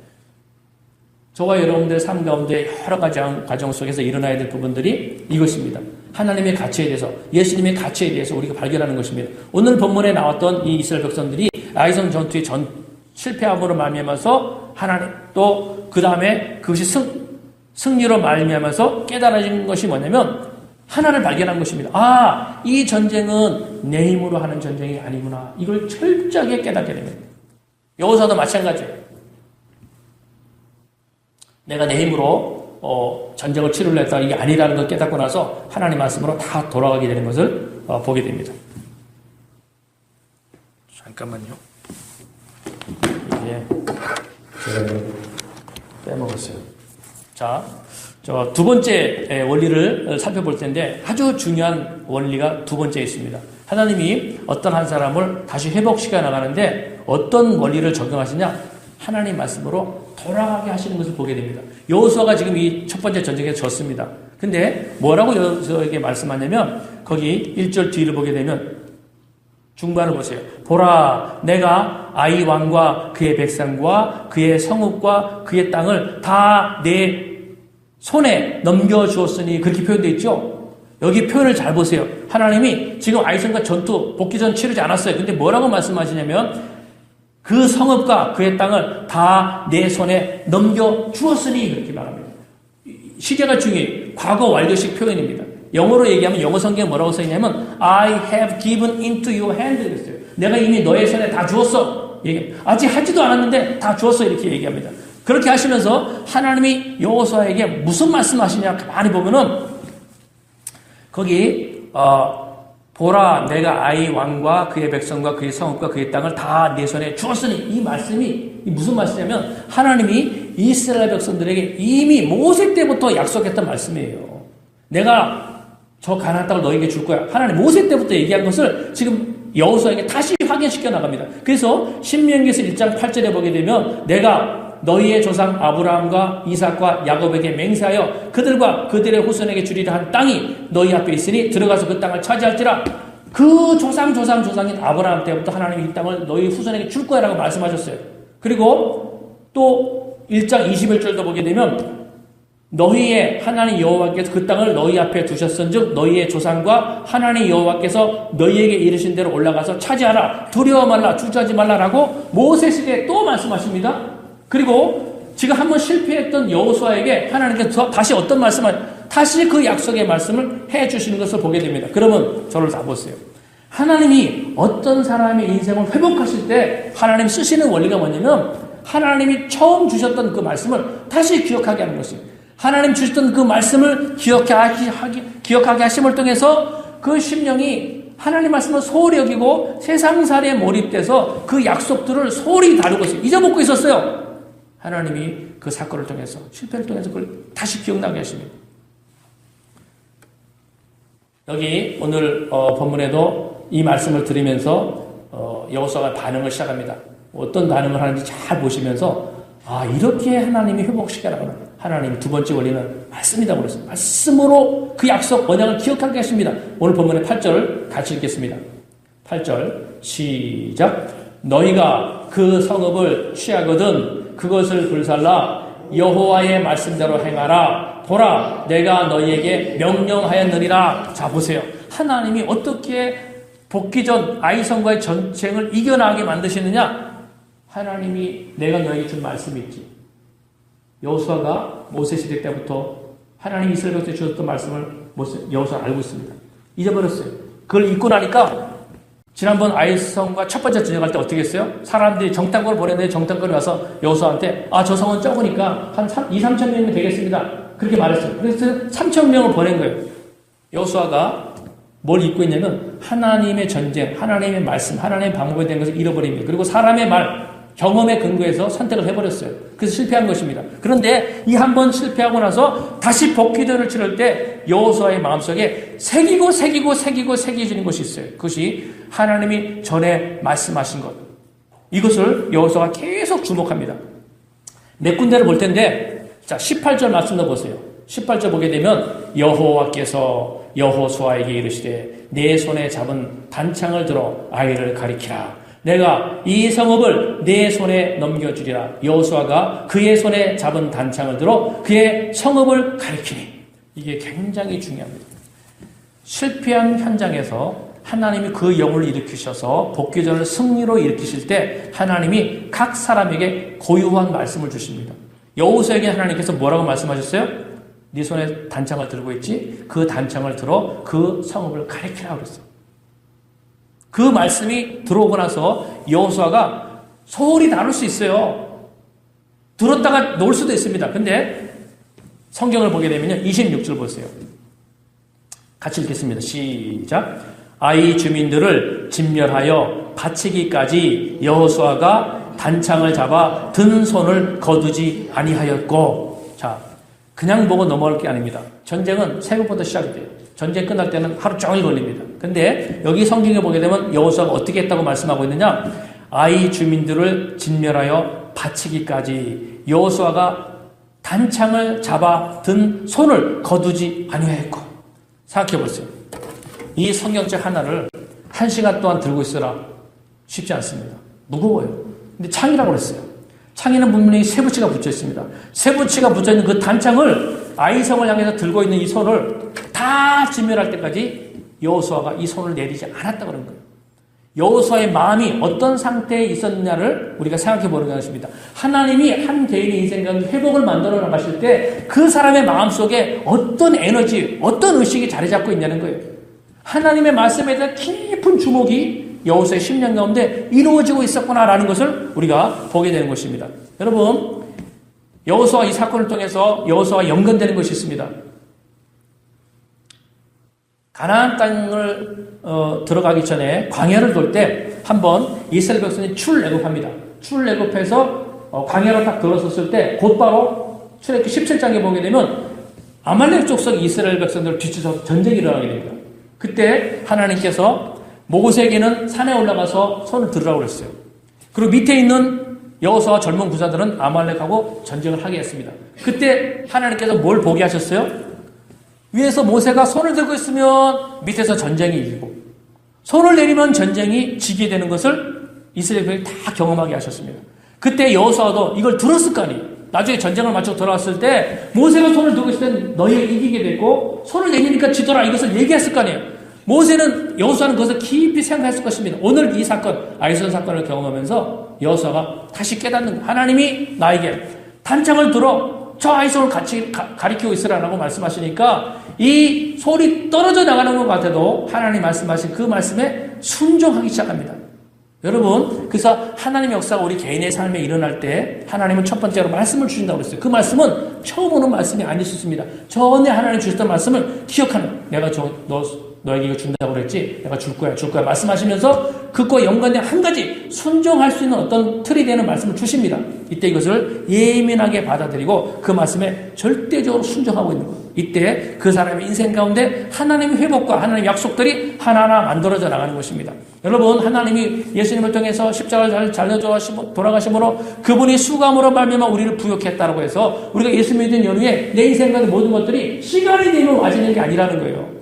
저와 여러분들의 삶 가운데 여러 가지 과정 속에서 일어나야 될 부분들이 이것입니다. 하나님의 가치에 대해서, 예수님의 가치에 대해서 우리가 발견하는 것입니다. 오늘 본문에 나왔던 이 이스라엘 백성들이 아이성 전투의 실패함으로 말미암아서 하나님 또 그 다음에 그것이 승리로 말미암아서 깨달아진 것이 뭐냐면 하나를 발견한 것입니다. 아, 이 전쟁은 내 힘으로 하는 전쟁이 아니구나. 이걸 철저하게 깨닫게 됩니다. 여호사도 마찬가지예요. 내가 내 힘으로 전쟁을 치르려 했다 이게 아니라는 걸 깨닫고 나서 하나님 말씀으로 다 돌아가게 되는 것을 보게 됩니다. 잠깐만요. 이게 제가 빼먹었어요. 자, 두 번째 원리를 살펴볼 텐데 아주 중요한 원리가 두 번째 있습니다. 하나님이 어떤 한 사람을 다시 회복시켜 나가는데 어떤 원리를 적용하시냐? 하나님 말씀으로 돌아가게 하시는 것을 보게 됩니다. 여호수아가 지금 이 첫 번째 전쟁에 졌습니다. 근데 뭐라고 여호수아에게 말씀하냐면 거기 1절 뒤를 보게 되면 중반을 보세요. 보라, 내가 아이 왕과 그의 백성과 그의 성읍과 그의 땅을 다 내 손에 넘겨주었으니 그렇게 표현되어 있죠. 여기 표현을 잘 보세요. 하나님이 지금 아이성과 전투 복귀전 치르지 않았어요. 근데 뭐라고 말씀하시냐면 그 성읍과 그의 땅을 다 내 손에 넘겨주었으니 그렇게 말합니다. 시제가 중요해요. 과거 완료식 표현입니다. 영어로 얘기하면 영어 성경에 뭐라고 써있냐면 I have given into your hand 그랬어요. 내가 이미 너의 손에 다 주었어. 아직 하지도 않았는데 다 주었어 이렇게 얘기합니다. 그렇게 하시면서 하나님이 여호수아에게 무슨 말씀하시냐 가만히 보면은 거기 보라 내가 아이 왕과 그의 백성과 그의 성읍과 그의 땅을 다 내 손에 주었으니 이 말씀이 무슨 말씀이냐면 하나님이 이스라엘 백성들에게 이미 모세 때부터 약속했던 말씀이에요. 내가 저 가나안 땅을 너에게 줄 거야. 하나님 모세 때부터 얘기한 것을 지금 여호수아에게 다시 확인시켜 나갑니다. 그래서 신명기에서 1장 8절에 보게 되면 내가 너희의 조상 아브라함과 이삭과 야곱에게 맹세하여 그들과 그들의 후손에게 주리라 한 땅이 너희 앞에 있으니 들어가서 그 땅을 차지할지라. 그 조상인 아브라함 때부터 하나님이 이 땅을 너희 후손에게 줄 거야 라고 말씀하셨어요. 그리고 또 1장 21절도 보게 되면 너희의 하나님 여호와께서 그 땅을 너희 앞에 두셨은즉 너희의 조상과 하나님 여호와께서 너희에게 이르신 대로 올라가서 차지하라. 두려워 말라. 주저하지 말라라고 모세시대에 또 말씀하십니다. 그리고 지금 한번 실패했던 여호수아에게 하나님께서 다시 어떤 말씀을 다시 그 약속의 말씀을 해 주시는 것을 보게 됩니다. 그러면 저를 다 보세요. 하나님이 어떤 사람의 인생을 회복하실 때 하나님 쓰시는 원리가 뭐냐면 하나님이 처음 주셨던 그 말씀을 다시 기억하게 하는 것입니다. 하나님 주셨던 그 말씀을 기억하게 하심을 통해서 그 심령이 하나님 말씀을 소홀히 여기고 세상살이에 몰입돼서 그 약속들을 소홀히 다루고 있어요. 잊어먹고 있었어요. 하나님이 그 사건을 통해서 실패를 통해서 그걸 다시 기억나게 하십니다. 여기 오늘 본문에도 이 말씀을 들으면서 여호수아가 반응을 시작합니다. 어떤 반응을 하는지 잘 보시면서 이렇게 하나님이 회복시켜나가는 하나님의 두 번째 원리는 말씀이다 그랬어요. 말씀으로 그 약속 언약을 기억하게 하십니다. 오늘 본문의 8절 같이 읽겠습니다. 8절 시작. 너희가 그 성읍을 취하거든 그것을 불살라 여호와의 말씀대로 행하라. 보라 내가 너희에게 명령하였느니라. 자 보세요. 하나님이 어떻게 복귀 전 아이성과의 전쟁을 이겨나가게 만드시느냐. 하나님이 내가 너희에게 준 말씀이 있지. 여호수아가 모세 시대 때부터 하나님이 이스라엘 백성에 주셨던 말씀을 여호수아가 알고 있습니다. 잊어버렸어요. 그걸 잊고 나니까 지난번 아이성과 첫 번째 전쟁할 때 어떻게 했어요? 사람들이 정탐꾼을 보냈는데 정탐꾼이 와서 여호수아한테 저 성은 적으니까 한 2,000~3,000 명이면 되겠습니다. 그렇게 말했어요. 그래서 3,000명을 보낸 거예요. 여호수아가 뭘 잊고 있냐면 하나님의 전쟁, 하나님의 말씀, 하나님의 방법에 대한 것을 잃어버립니다. 그리고 사람의 말, 경험에 근거해서 선택을 해버렸어요. 그래서 실패한 것입니다. 그런데 이 한 번 실패하고 나서 다시 복귀전을 치를 때 여호수아의 마음속에 새기지는 것이 있어요. 그것이 하나님이 전에 말씀하신 것. 이것을 여호수아가 계속 주목합니다. 몇 군데를 볼 텐데 자 18절 말씀도 보세요. 18절 보게 되면 여호와께서 여호수아에게 이르시되 내 손에 잡은 단창을 들어 아이를 가리키라. 내가 이 성읍을 내 손에 넘겨주리라. 여호수아가 그의 손에 잡은 단창을 들어 그의 성읍을 가리키니. 이게 굉장히 중요합니다. 실패한 현장에서 하나님이 그 영을 일으키셔서 복귀전을 승리로 일으키실 때 하나님이 각 사람에게 고유한 말씀을 주십니다. 여호수아에게 하나님께서 뭐라고 말씀하셨어요? 네 손에 단창을 들고 있지? 그 단창을 들어 그 성읍을 가리키라고 그랬어요. 그 말씀이 들어오고 나서 여호수아가 소홀히 다룰 수 있어요. 들었다가 놓을 수도 있습니다. 근데 성경을 보게 되면 26절 보세요. 같이 읽겠습니다. 시작. 아이 주민들을 진멸하여 바치기까지 여호수아가 단창을 잡아 든 손을 거두지 아니하였고. 자, 그냥 보고 넘어갈 게 아닙니다. 전쟁은 새벽부터 시작이 돼요. 전쟁 끝날 때는 하루 종일 걸립니다. 근데 여기 성경에 보게 되면 여호수아가 어떻게 했다고 말씀하고 있느냐? 아이 주민들을 진멸하여 바치기까지 여호수아가 단창을 잡아 든 손을 거두지 아니하였고. 생각해 보세요. 이 성경책 하나를 1시간 동안 들고 있으라 쉽지 않습니다. 무거워요. 근데 창이라고 그랬어요. 창에는 분명히 세 부치가 붙여 있습니다. 세 부치가 붙어 있는 그 단창을 아이성을 향해서 들고 있는 이 손을 다 진멸할 때까지 여호수아가 이 손을 내리지 않았다고 그런 거예요. 여호수아의 마음이 어떤 상태에 있었느냐를 우리가 생각해 보는 것입니다. 하나님이 한 개인의 인생 가운데 회복을 만들어 나가실 때 그 사람의 마음 속에 어떤 에너지, 어떤 의식이 자리 잡고 있냐는 거예요. 하나님의 말씀에 대한 깊은 주목이 여호수아의 심령 가운데 이루어지고 있었구나라는 것을 우리가 보게 되는 것입니다. 여러분, 여호수아 이 사건을 통해서 여호수아와 연관되는 것이 있습니다. 가나안 땅을 들어가기 전에 광야를 돌 때 한번 이스라엘 백성이 출애굽합니다. 출애굽해서 광야로 딱 들어섰을 때 곧바로 출애굽기 17장에 보게 되면 아말렉 족속 이스라엘 백성들을 뒤쳐서 전쟁이 일어나게 됩니다. 그때 하나님께서 모세에게는 산에 올라가서 손을 들으라고 그랬어요. 그리고 밑에 있는 여호수아와 젊은 부사들은 아말렉하고 전쟁을 하게 했습니다. 그때 하나님께서 뭘 보게 하셨어요? 위에서 모세가 손을 들고 있으면 밑에서 전쟁이 이기고, 손을 내리면 전쟁이 지게 되는 것을 이스라엘이 다 경험하게 하셨습니다. 그때 여호수아도 이걸 들었을 거 아니에요. 나중에 전쟁을 마치고 돌아왔을 때 모세가 손을 들고 있을 땐 너희가 이기게 됐고 손을 내리니까 지더라, 이것을 얘기했을 거 아니에요. 모세는, 여호수아는 그것을 깊이 생각했을 것입니다. 오늘 이 사건, 아이선 사건을 경험하면서 여호수아가 다시 깨닫는 거예요. 하나님이 나에게 단창을 들어 저 아이선을 같이 가리키고 있으라고 말씀하시니까 이 소리 떨어져 나가는 것 같아도 하나님 말씀하신 그 말씀에 순종하기 시작합니다. 여러분, 그래서 하나님의 역사가 우리 개인의 삶에 일어날 때 하나님은 첫 번째로 말씀을 주신다고 그랬어요. 그 말씀은 처음 오는 말씀이 아닐 수 있습니다. 전에 하나님 주셨던 말씀을 기억하는, 내가 너에게 이거 준다고 그랬지? 내가 줄 거야 말씀하시면서 그것과 연관된 한 가지 순종할 수 있는 어떤 틀이 되는 말씀을 주십니다. 이때 이것을 예민하게 받아들이고 그 말씀에 절대적으로 순종하고 있는 거예요. 이때 그 사람의 인생 가운데 하나님의 회복과 하나님의 약속들이 하나하나 만들어져 나가는 것입니다. 여러분, 하나님이 예수님을 통해서 십자가를 잘려줘 돌아가심으로 그분이 수감으로 말미암아 우리를 부욕했다고 해서 우리가 예수 믿은 연후에 내 인생 가운데 모든 것들이 시간이 되면 와지는 게 아니라는 거예요.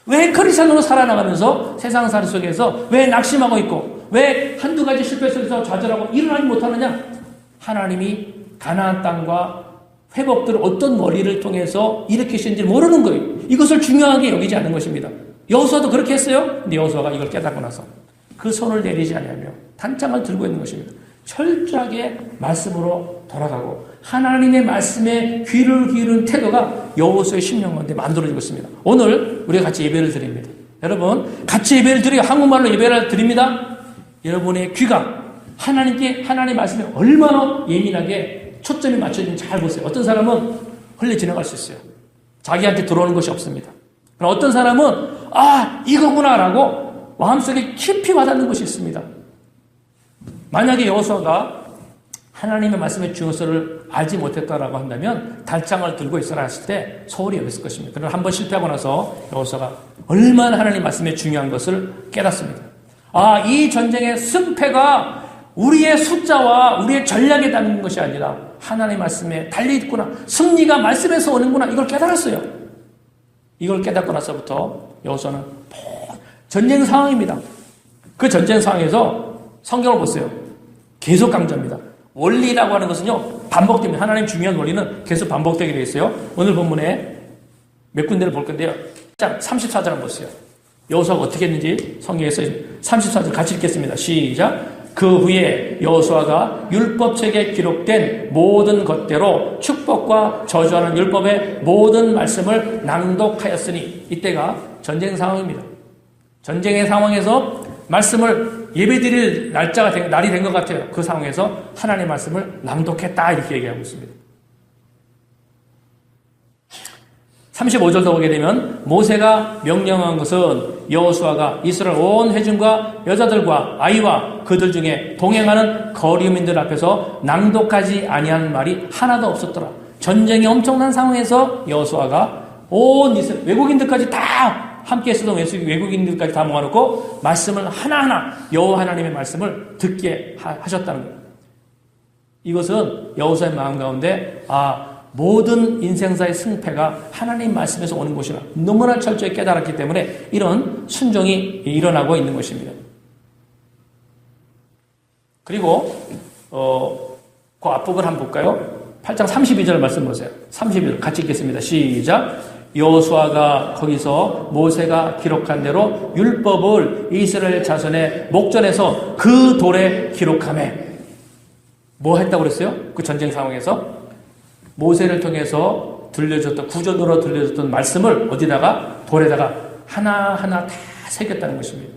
왜 크리스천으로 살아나가면서 세상 살이 속에서 왜 낙심하고 있고 왜 한두 가지 실패 속에서 좌절하고 일어나지 못하느냐? 하나님이 가나안 땅과 회복들을 어떤 원리를 통해서 일으키신지 모르는 거예요. 이것을 중요하게 여기지 않는 것입니다. 여호수아도 그렇게 했어요. 근데 여호수아가 이걸 깨닫고 나서 그 손을 내리지 아니하며 단창을 들고 있는 것입니다. 철저하게 말씀으로 돌아가고 하나님의 말씀에 귀를 기울이는 태도가 여호수아의 심령 가운데 만들어지고 있습니다. 오늘 우리가 같이 예배를 드립니다. 여러분, 같이 예배를 드려요. 한국말로 예배를 드립니다. 여러분의 귀가 하나님께, 하나님의 말씀에 얼마나 예민하게 초점이 맞춰지는지 잘 보세요. 어떤 사람은 흘려 지나갈 수 있어요. 자기한테 들어오는 것이 없습니다. 그럼 어떤 사람은 이거구나라고 마음속에 깊이 와닿는 것이 있습니다. 만약에 여호수아가 하나님의 말씀의 중요성을 알지 못했다라고 한다면 단창을 들고 있어라 했을 때 소홀히 여겼을 것입니다. 그러나 한번 실패하고 나서 여호수아가 얼마나 하나님 말씀의 중요한 것을 깨닫습니다. 이 전쟁의 승패가 우리의 숫자와 우리의 전략에 담긴 것이 아니라 하나님의 말씀에 달려있구나. 승리가 말씀에서 오는구나. 이걸 깨달았어요. 이걸 깨닫고 나서부터 여호수아는 전쟁 상황입니다. 그 전쟁 상황에서 성경을 보세요. 계속 강조합니다. 원리라고 하는 것은요, 반복됩니다. 하나님 중요한 원리는 계속 반복되게 되어 있어요. 오늘 본문에 몇 군데를 볼 건데요. 34절 한번 보세요. 여호수아가 어떻게 했는지 성경에서 34절 같이 읽겠습니다. 시작. 그 후에 여호수아가 율법책에 기록된 모든 것대로 축복과 저주하는 율법의 모든 말씀을 낭독하였으니, 이때가 전쟁 상황입니다. 전쟁의 상황에서 말씀을 예배드릴 날이 된 것 같아요. 그 상황에서 하나님의 말씀을 낭독했다, 이렇게 얘기하고 있습니다. 35절도 보게 되면 모세가 명령한 것은 여호수아가 이스라엘 온 회중과 여자들과 아이와 그들 중에 동행하는 거류민들 앞에서 낭독하지 아니한 말이 하나도 없었더라. 전쟁이 엄청난 상황에서 여호수아가 온 이스라엘 외국인들까지 다 함께 있었던 외국인들까지 다 모아놓고 말씀을 하나하나 여호와 하나님의 말씀을 듣게 하셨다는 거예요. 이것은 여호수아의 마음 가운데 모든 인생사의 승패가 하나님 말씀에서 오는 것이라 너무나 철저히 깨달았기 때문에 이런 순종이 일어나고 있는 것입니다. 그리고 그 앞부분 한번 볼까요? 8장 32절 말씀 보세요. 32절 같이 읽겠습니다. 시작. 여호수아가 거기서 모세가 기록한 대로 율법을 이스라엘 자손의 목전에서 그 돌에 기록하며, 뭐 했다고 그랬어요? 그 전쟁 상황에서 모세를 통해서 들려줬던, 구전으로 들려줬던 말씀을 어디다가? 돌에다가 하나하나 다 새겼다는 것입니다.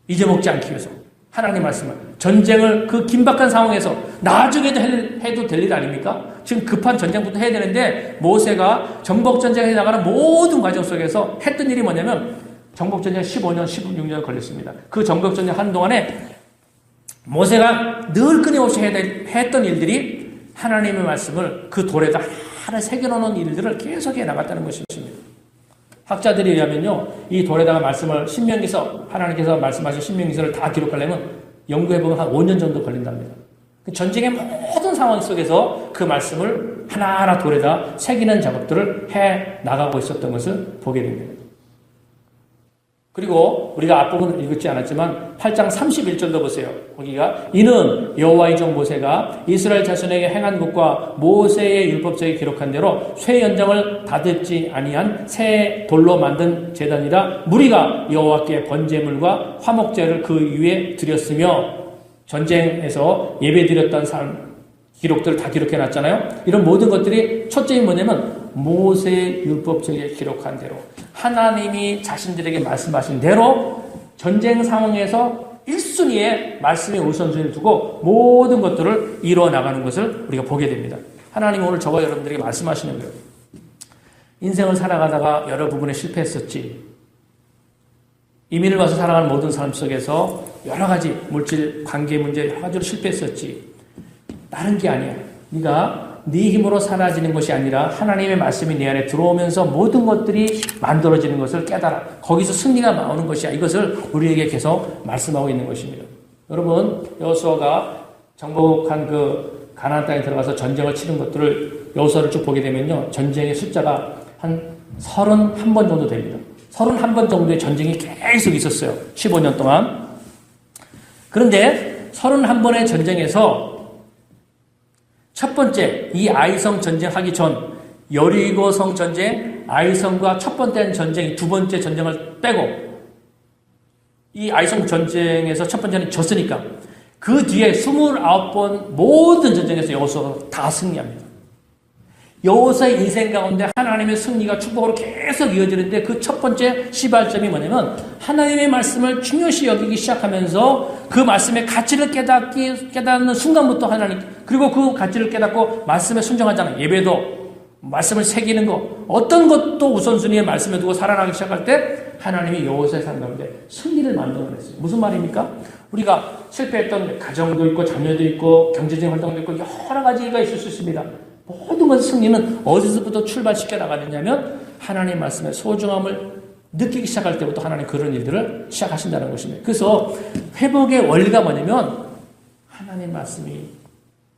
잊어먹지 않기 위해서 하나님 말씀을, 전쟁을 그 긴박한 상황에서 나중에도 해도 될 일 아닙니까? 지금 급한 전쟁부터 해야 되는데 모세가 정복전쟁에 나가는 모든 과정 속에서 했던 일이 뭐냐면 정복전쟁 15년, 16년 걸렸습니다. 그 정복전쟁 하는 동안에 모세가 늘 끊임없이 했던 일들이 하나님의 말씀을 그 돌에다 하나 새겨놓는 일들을 계속해 나갔다는 것입니다. 학자들에 의하면요, 이 돌에다가 말씀을 신명기서, 하나님께서 말씀하신 신명기서를 다 기록하려면 연구해보면 한 5년 정도 걸린답니다. 전쟁의 모든 상황 속에서 그 말씀을 하나하나 돌에다 새기는 작업들을 해 나가고 있었던 것을 보게 됩니다. 그리고 우리가 앞부분을 읽지 않았지만 8장 31절도 보세요. 거기가 이는 여호와의 종 모세가 이스라엘 자손에게 행한 것과 모세의 율법책에 기록한 대로 쇠 연장을 다듬지 아니한 새 돌로 만든 제단이라 무리가 여호와께 번제물과 화목제를 그 위에 드렸으며 전쟁에서 예배드렸던 사람 기록들을 다 기록해놨잖아요. 이런 모든 것들이 첫째는 뭐냐면 모세의 율법책에 기록한 대로 하나님이 자신들에게 말씀하신 대로 전쟁 상황에서 1순위에 말씀의 우선순위를 두고 모든 것들을 이루어 나가는 것을 우리가 보게 됩니다. 하나님이 오늘 저와 여러분들에게 말씀하시는 거예요. 인생을 살아가다가 여러 부분에 실패했었지. 이민을 와서 살아가는 모든 삶 속에서 여러 가지 물질, 관계 문제 여러 가지로 실패했었지. 다른 게 아니야. 네가 네 힘으로 사라지는 것이 아니라 하나님의 말씀이 네 안에 들어오면서 모든 것들이 만들어지는 것을 깨달아. 거기서 승리가 나오는 것이야. 이것을 우리에게 계속 말씀하고 있는 것입니다. 여러분, 여호수아가 정복한 그 가나안 땅에 들어가서 전쟁을 치른 것들을 여호수아를 쭉 보게 되면요. 전쟁의 숫자가 한 31번 정도 됩니다. 31번 정도의 전쟁이 계속 있었어요. 15년 동안. 그런데 31번의 전쟁에서 첫 번째, 이 아이성 전쟁하기 전, 여리고성 전쟁, 아이성과 첫 번째 전쟁, 두 번째 전쟁을 빼고, 이 아이성 전쟁에서 첫 번째는 졌으니까, 그 뒤에 29번 모든 전쟁에서 여호수아가 다 승리합니다. 여호수아의 인생 가운데 하나님의 승리가 축복으로 계속 이어지는데 그 첫 번째 시발점이 뭐냐면 하나님의 말씀을 중요시 여기기 시작하면서 그 말씀의 가치를 깨닫는 순간부터 하나님, 그리고 그 가치를 깨닫고 말씀에 순종하잖아요. 예배도 말씀을 새기는 거, 어떤 것도 우선순위에 말씀에 두고 살아나기 시작할 때 하나님이 여호수아의 삶 가운데 승리를 만들어냈어요. 무슨 말입니까? 우리가 실패했던 가정도 있고 자녀도 있고 경제적인 활동도 있고 여러 가지가 있을 수 있습니다. 모든 것의 승리는 어디서부터 출발시켜 나가느냐면 하나님 말씀의 소중함을 느끼기 시작할 때부터 하나님 그런 일들을 시작하신다는 것입니다. 그래서 회복의 원리가 뭐냐면 하나님 말씀이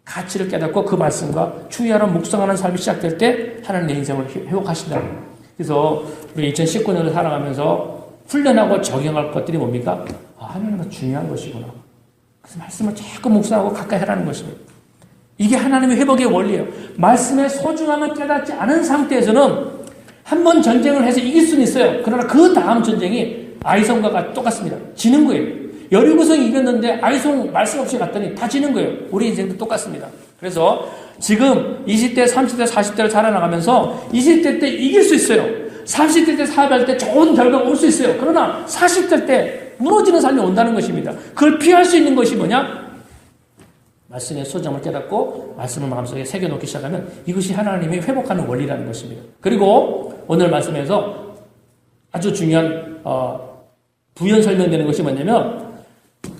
가치를 깨닫고 그 말씀과 주의하러 묵상하는 삶이 시작될 때 하나님 내 인생을 회복하신다는 거예요. 그래서 우리 2019년을 살아가면서 훈련하고 적용할 것들이 뭡니까? 하나님은 중요한 것이구나. 그래서 말씀을 자꾸 묵상하고 가까이 하라는 것입니다. 이게 하나님의 회복의 원리예요. 말씀의 소중함을 깨닫지 않은 상태에서는 한 번 전쟁을 해서 이길 수는 있어요. 그러나 그 다음 전쟁이 아이성과 똑같습니다. 지는 거예요. 여리고성이 이겼는데 아이성 말씀 없이 갔더니 다 지는 거예요. 우리 인생도 똑같습니다. 그래서 지금 20대, 30대, 40대를 살아나가면서 20대 때 이길 수 있어요. 30대 때 사업할 때 좋은 결과가 올 수 있어요. 그러나 40대 때 무너지는 삶이 온다는 것입니다. 그걸 피할 수 있는 것이 뭐냐? 말씀의 소중함을 깨닫고 말씀을 마음속에 새겨놓기 시작하면 이것이 하나님이 회복하는 원리라는 것입니다. 그리고 오늘 말씀에서 아주 중요한 부연 설명되는 것이 뭐냐면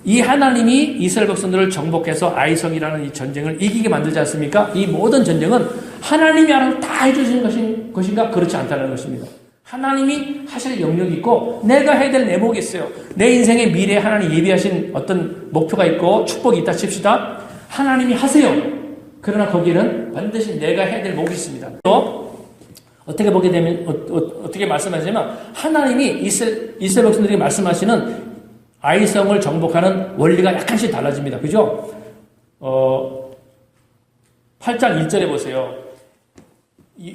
이 하나님이 이스라엘 백성들을 정복해서 아이성이라는 이 전쟁을 이기게 만들지 않습니까? 이 모든 전쟁은 하나님이 알아서 다 해주시는 것인가? 그렇지 않다는 것입니다. 하나님이 하실 영역이 있고 내가 해야 될 내목이 있어요. 내 인생의 미래에 하나님 예비하신 어떤 목표가 있고 축복이 있다 칩시다. 하나님이 하세요. 그러나 거기에는 반드시 내가 해야 될 목이 있습니다. 또 어떻게 보게 되면 어떻게 말씀하시냐면 하나님이 이스라엘 백성들에게 말씀하시는 아이성을 정복하는 원리가 약간씩 달라집니다. 그죠? 8장 1절에 보세요.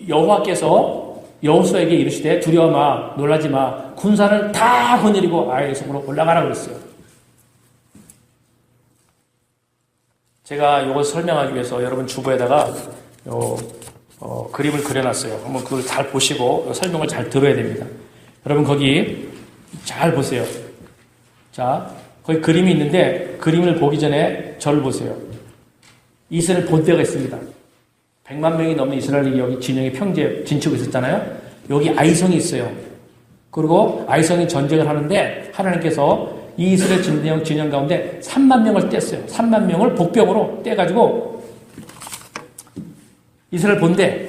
여호와께서 여호수아에게 이르시되 두려워 마, 놀라지 마, 군사를 다 거느리고 아이성으로 올라가라 그랬어요. 제가 이걸 설명하기 위해서 여러분 주보에다가 그림을 그려놨어요. 한번 그걸 잘 보시고 설명을 잘 들어야 됩니다. 여러분 거기 잘 보세요. 자, 거기 그림이 있는데 그림을 보기 전에 저를 보세요. 이스라엘 본대가 있습니다. 100만 명이 넘는 이스라엘이 여기 진영이 평지에 진치고 있었잖아요. 여기 아이성이 있어요. 그리고 아이성이 전쟁을 하는데 하나님께서 이 이스라엘 진영 가운데 3만 명을 뗐어요. 3만 명을 복병으로 떼가지고 이스라엘 본대,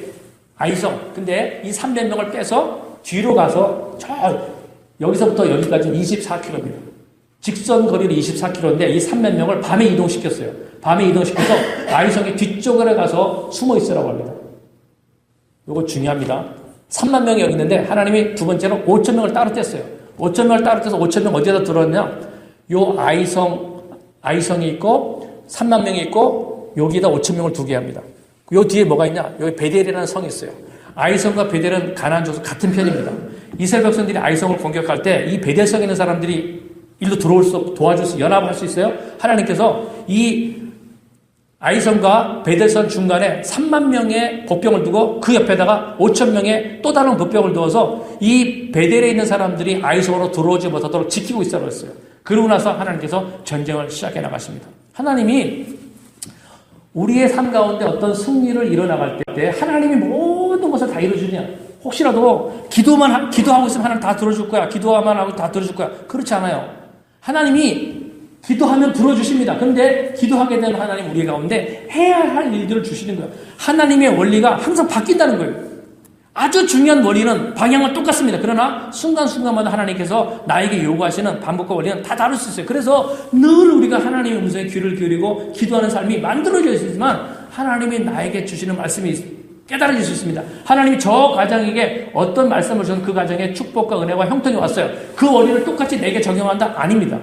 아이성. 근데 이 300명을 빼서 뒤로 가서 여기서부터 여기까지 24km입니다. 직선 거리는 24km인데 이 3만 명을 밤에 이동시켰어요. 밤에 이동시켜서 아이성의 뒤쪽으로 가서 숨어 있으라고 합니다. 이거 중요합니다. 3만 명이 여기 있는데 하나님이 두 번째로 5천 명을 따로 뗐어요. 5천 명을 따로 떼서 5천 명 어디에다 들어왔냐? 요 아이성이 있고 3만 명이 있고 여기다 5천 명을 두게 합니다. 요 뒤에 뭐가 있냐? 여기 베델이라는 성이 있어요. 아이성과 베델은 가나안 족속 같은 편입니다. 이스라엘 백성들이 아이성을 공격할 때 이 베델성에 있는 사람들이 일로 도와줄 수, 연합할 수 있어요. 하나님께서 이 아이성과 베델성 중간에 3만 명의 보병을 두고 그 옆에다가 5천 명의 또 다른 보병을 두어서 이 베델에 있는 사람들이 아이성으로 들어오지 못하도록 지키고 있다고 했어요. 그러고 나서 하나님께서 전쟁을 시작해 나가십니다. 하나님이 우리의 삶 가운데 어떤 승리를 이뤄나갈 때 하나님이 모든 것을 다 이루어주냐? 혹시라도 기도하고 있으면 하나님 다 들어줄 거야. 기도만 하고 다 들어줄 거야. 그렇지 않아요. 하나님이 기도하면 들어주십니다. 그런데 기도하게 되는 하나님 우리 가운데 해야 할 일들을 주시는 거예요. 하나님의 원리가 항상 바뀐다는 거예요. 아주 중요한 원리는 방향은 똑같습니다. 그러나 순간순간마다 하나님께서 나에게 요구하시는 방법과 원리는 다 다를 수 있어요. 그래서 늘 우리가 하나님의 음성에 귀를 기울이고 기도하는 삶이 만들어져 있지만 하나님이 나에게 주시는 말씀이 깨달아질 수 있습니다. 하나님이 저 가정에게 어떤 말씀을 주셔서 그 가정에 축복과 은혜와 형통이 왔어요. 그 원리를 똑같이 내게 적용한다? 아닙니다.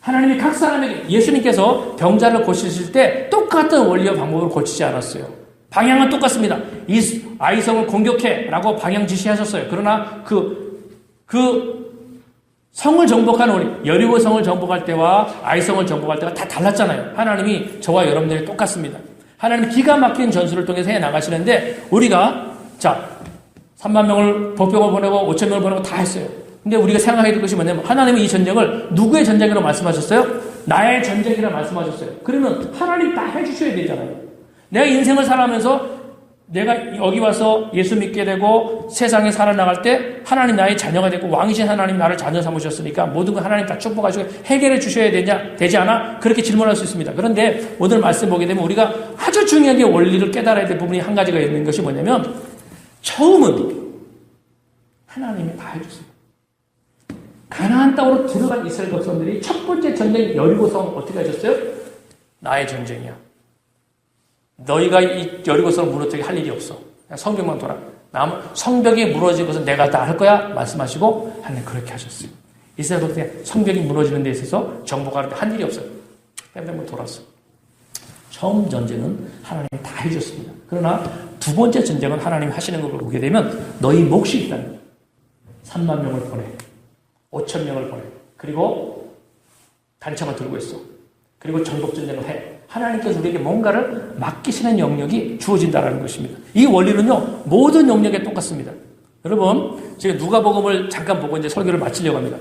하나님이 각 사람에게 예수님께서 병자를 고치실 때 똑같은 원리와 방법으로 고치지 않았어요. 방향은 똑같습니다. 이 아이성을 공격해라고 방향 지시하셨어요. 그러나 그 성을 정복하는 우리 여리고 성을 정복할 때와 아이성을 정복할 때가 다 달랐잖아요. 하나님이 저와 여러분들이 똑같습니다. 하나님이 기가 막힌 전술을 통해서 해 나가시는데 우리가 3만 명을 보병을 보내고 5천 명을 보내고 다 했어요. 근데 우리가 생각해야 될 것이 뭐냐면 하나님이 이 전쟁을 누구의 전쟁이라고 말씀하셨어요? 나의 전쟁이라고 말씀하셨어요. 그러면 하나님 다 해주셔야 되잖아요. 내가 인생을 살아가면서 내가 여기 와서 예수 믿게 되고 세상에 살아나갈 때 하나님 나의 자녀가 되고 왕이신 하나님 나를 자녀 삼으셨으니까 모든 걸 하나님 다 축복하시고 해결해 주셔야 되지 않아? 그렇게 질문할 수 있습니다. 그런데 오늘 말씀 보게 되면 우리가 아주 중요하게 원리를 깨달아야 될 부분이 한 가지가 있는 것이 뭐냐면 처음은 하나님이 다 해주세요. 가나안 땅으로 들어간 이스라엘 백성들이 첫 번째 전쟁 여리고성 어떻게 하셨어요? 나의 전쟁이야. 너희가 이 여리고성을 무너뜨리게 할 일이 없어. 그냥 성벽만 돌아. 성벽이 무너진 것은 내가 다 할 거야. 말씀하시고 하나님 그렇게 하셨어요. 이스라엘 백성이 성벽이 무너지는 데 있어서 정복하는데 한 일이 없어요. 뺑뺑뺑 돌았어. 처음 전쟁은 하나님이 다 해줬습니다. 그러나 두 번째 전쟁은 하나님이 하시는 걸 보게 되면 너희 몫이 있다는 거예요. 3만 명을 보내. 5천 명을 보내. 그리고 단차가 들고 있어. 그리고 정복전쟁을 해. 하나님께서 우리에게 뭔가를 맡기시는 영역이 주어진다는 것입니다. 이 원리는요, 모든 영역에 똑같습니다. 여러분, 제가 누가복음을 잠깐 보고 이제 설교를 마치려고 합니다.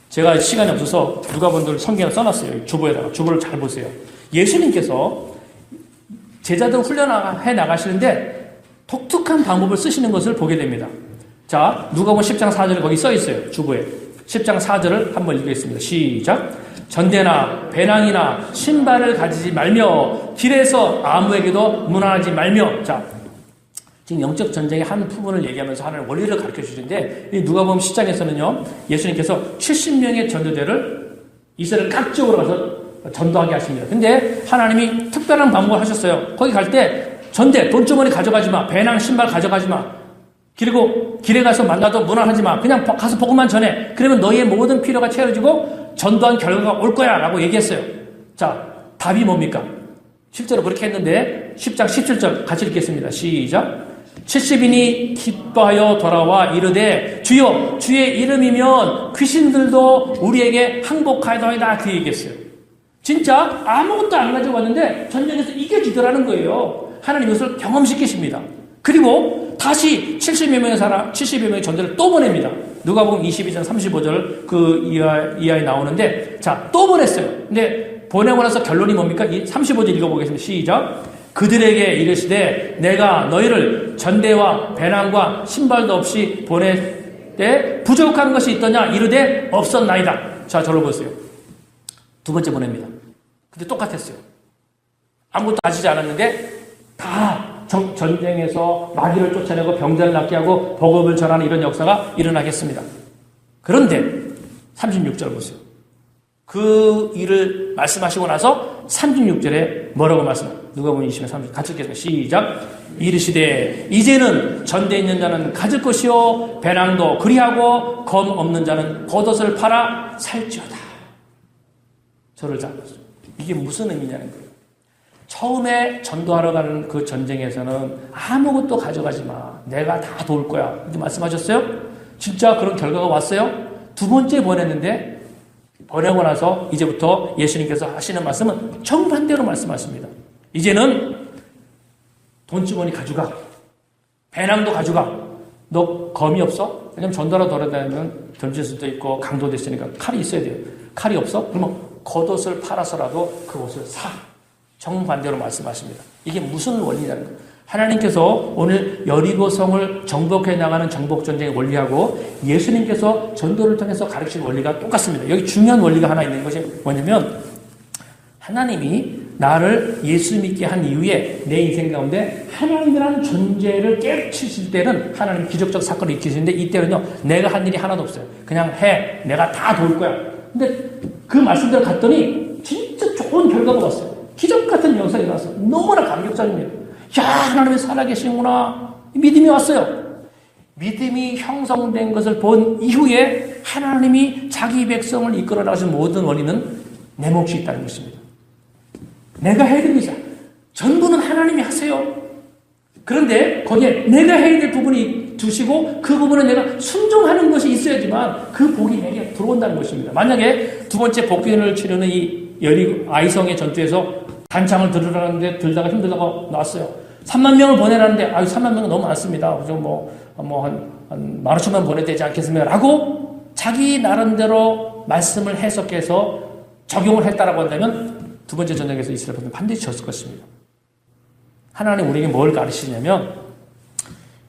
제가 시간이 없어서 누가복음을 성경에 써놨어요. 주보에다가. 주보를 잘 보세요. 예수님께서 제자들 훈련해 나가시는데 독특한 방법을 쓰시는 것을 보게 됩니다. 자, 누가복음 10장 4절에 거기 써 있어요. 주보에. 10장 4절을 한번 읽겠습니다. 시작. 전대나 배낭이나 신발을 가지지 말며 길에서 아무에게도 무난하지 말며. 자, 지금 영적 전쟁의 한 부분을 얘기하면서 하나님 원리를 가르쳐 주시는데 이 누가복음 10장에서는요. 예수님께서 70명의 전도대를 이스라엘 각 지역으로 가서 전도하게 하십니다. 근데 하나님이 특별한 방법을 하셨어요. 거기 갈 때 전대, 돈주머니 가져가지 마. 배낭, 신발 가져가지 마. 그리고 길에 가서 만나도 무난하지 마. 그냥 가서 복음만 전해. 그러면 너희의 모든 필요가 채워지고 전도한 결과가 올 거야 라고 얘기했어요. 자, 답이 뭡니까? 실제로 그렇게 했는데 10장 17절 같이 읽겠습니다. 시작. 70인이 기뻐하여 돌아와 이르되 주여 주의 이름이면 귀신들도 우리에게 항복하여도이다 그 얘기했어요. 진짜 아무것도 안 가지고 왔는데 전쟁에서 이겨지더라는 거예요. 하나님 이것을 경험시키십니다. 그리고 다시 70여 명의 전도를 또 보냅니다. 누가복음 22장 35절 그 이하에 나오는데 자, 또 보냈어요. 근데 보내고 나서 결론이 뭡니까? 35절 읽어보겠습니다. 시작. 그들에게 이르시되 내가 너희를 전대와 배낭과 신발도 없이 보낼 때 부족한 것이 있더냐? 이르되 없었나이다. 자, 저를 보세요. 두 번째 보냅니다. 근데 똑같았어요. 아무것도 가지지 않았는데 다 전쟁에서 마귀를 쫓아내고 병자를 낫게 하고 복음을 전하는 이런 역사가 일어나겠습니다. 그런데 36절 보세요. 그 일을 말씀하시고 나서 36절에 뭐라고 말씀해요? 누가복음 20장 30절 같이 읽겠습니다. 시작. 이르시되 이제는 전대 있는 자는 가질 것이요 배낭도 그리하고 검 없는 자는 겉옷을 팔아 살지어다. 저를 잡았어요. 이게 무슨 의미냐는 거예요. 처음에 전도하러 가는 그 전쟁에서는 아무것도 가져가지 마. 내가 다 도울 거야. 이렇게 말씀하셨어요? 진짜 그런 결과가 왔어요? 두 번째 보냈는데 보내고 나서 이제부터 예수님께서 하시는 말씀은 정반대로 말씀하십니다. 이제는 돈주머니 가져가. 배낭도 가져가. 너 검이 없어? 왜냐면 전도하러 돌아다니면 던질 수도 있고 강도도 있으니까 칼이 있어야 돼요. 칼이 없어? 그러면 겉옷을 팔아서라도 그 옷을 사. 정반대로 말씀하십니다. 이게 무슨 원리냐는 거예요. 하나님께서 오늘 여리고성을 정복해 나가는 정복전쟁의 원리하고 예수님께서 전도를 통해서 가르친 원리가 똑같습니다. 여기 중요한 원리가 하나 있는 것이 뭐냐면 하나님이 나를 예수 믿게 한 이후에 내 인생 가운데 하나님이라는 존재를 깨우치실 때는 하나님 기적적 사건을 일으키시는데 이때는요 내가 한 일이 하나도 없어요. 그냥 해. 내가 다 도울 거야. 근데 그 말씀대로 갔더니 진짜 좋은 결과가 왔어요. 기적 같은 역사가 일어났어요. 너무나 감격적입니다. 야, 하나님이 살아계시는구나. 믿음이 왔어요. 믿음이 형성된 것을 본 이후에 하나님이 자기 백성을 이끌어 나가신 모든 원인은 내 몫이 있다는 것입니다. 내가 해야 됩니다. 전부는 하나님이 하세요. 그런데 거기에 내가 해야 될 부분이 두시고 그 부분에 내가 순종하는 것이 있어야지만 그 복이 내게 들어온다는 것입니다. 만약에 두 번째 복귀를 치르는 이 아이성의 전투에서 단창을 들으라는데 들다가 힘들다가 나왔어요. 3만 명을 보내라는데 3만 명은 너무 많습니다. 그죠? 한 15,000만 보내야 되지 않겠습니까? 라고 자기 나름대로 말씀을 해석해서 적용을 했다라고 한다면 두 번째 전쟁에서 이스라엘 백성은 반드시 졌을 것입니다. 하나님 우리에게 뭘 가르치냐면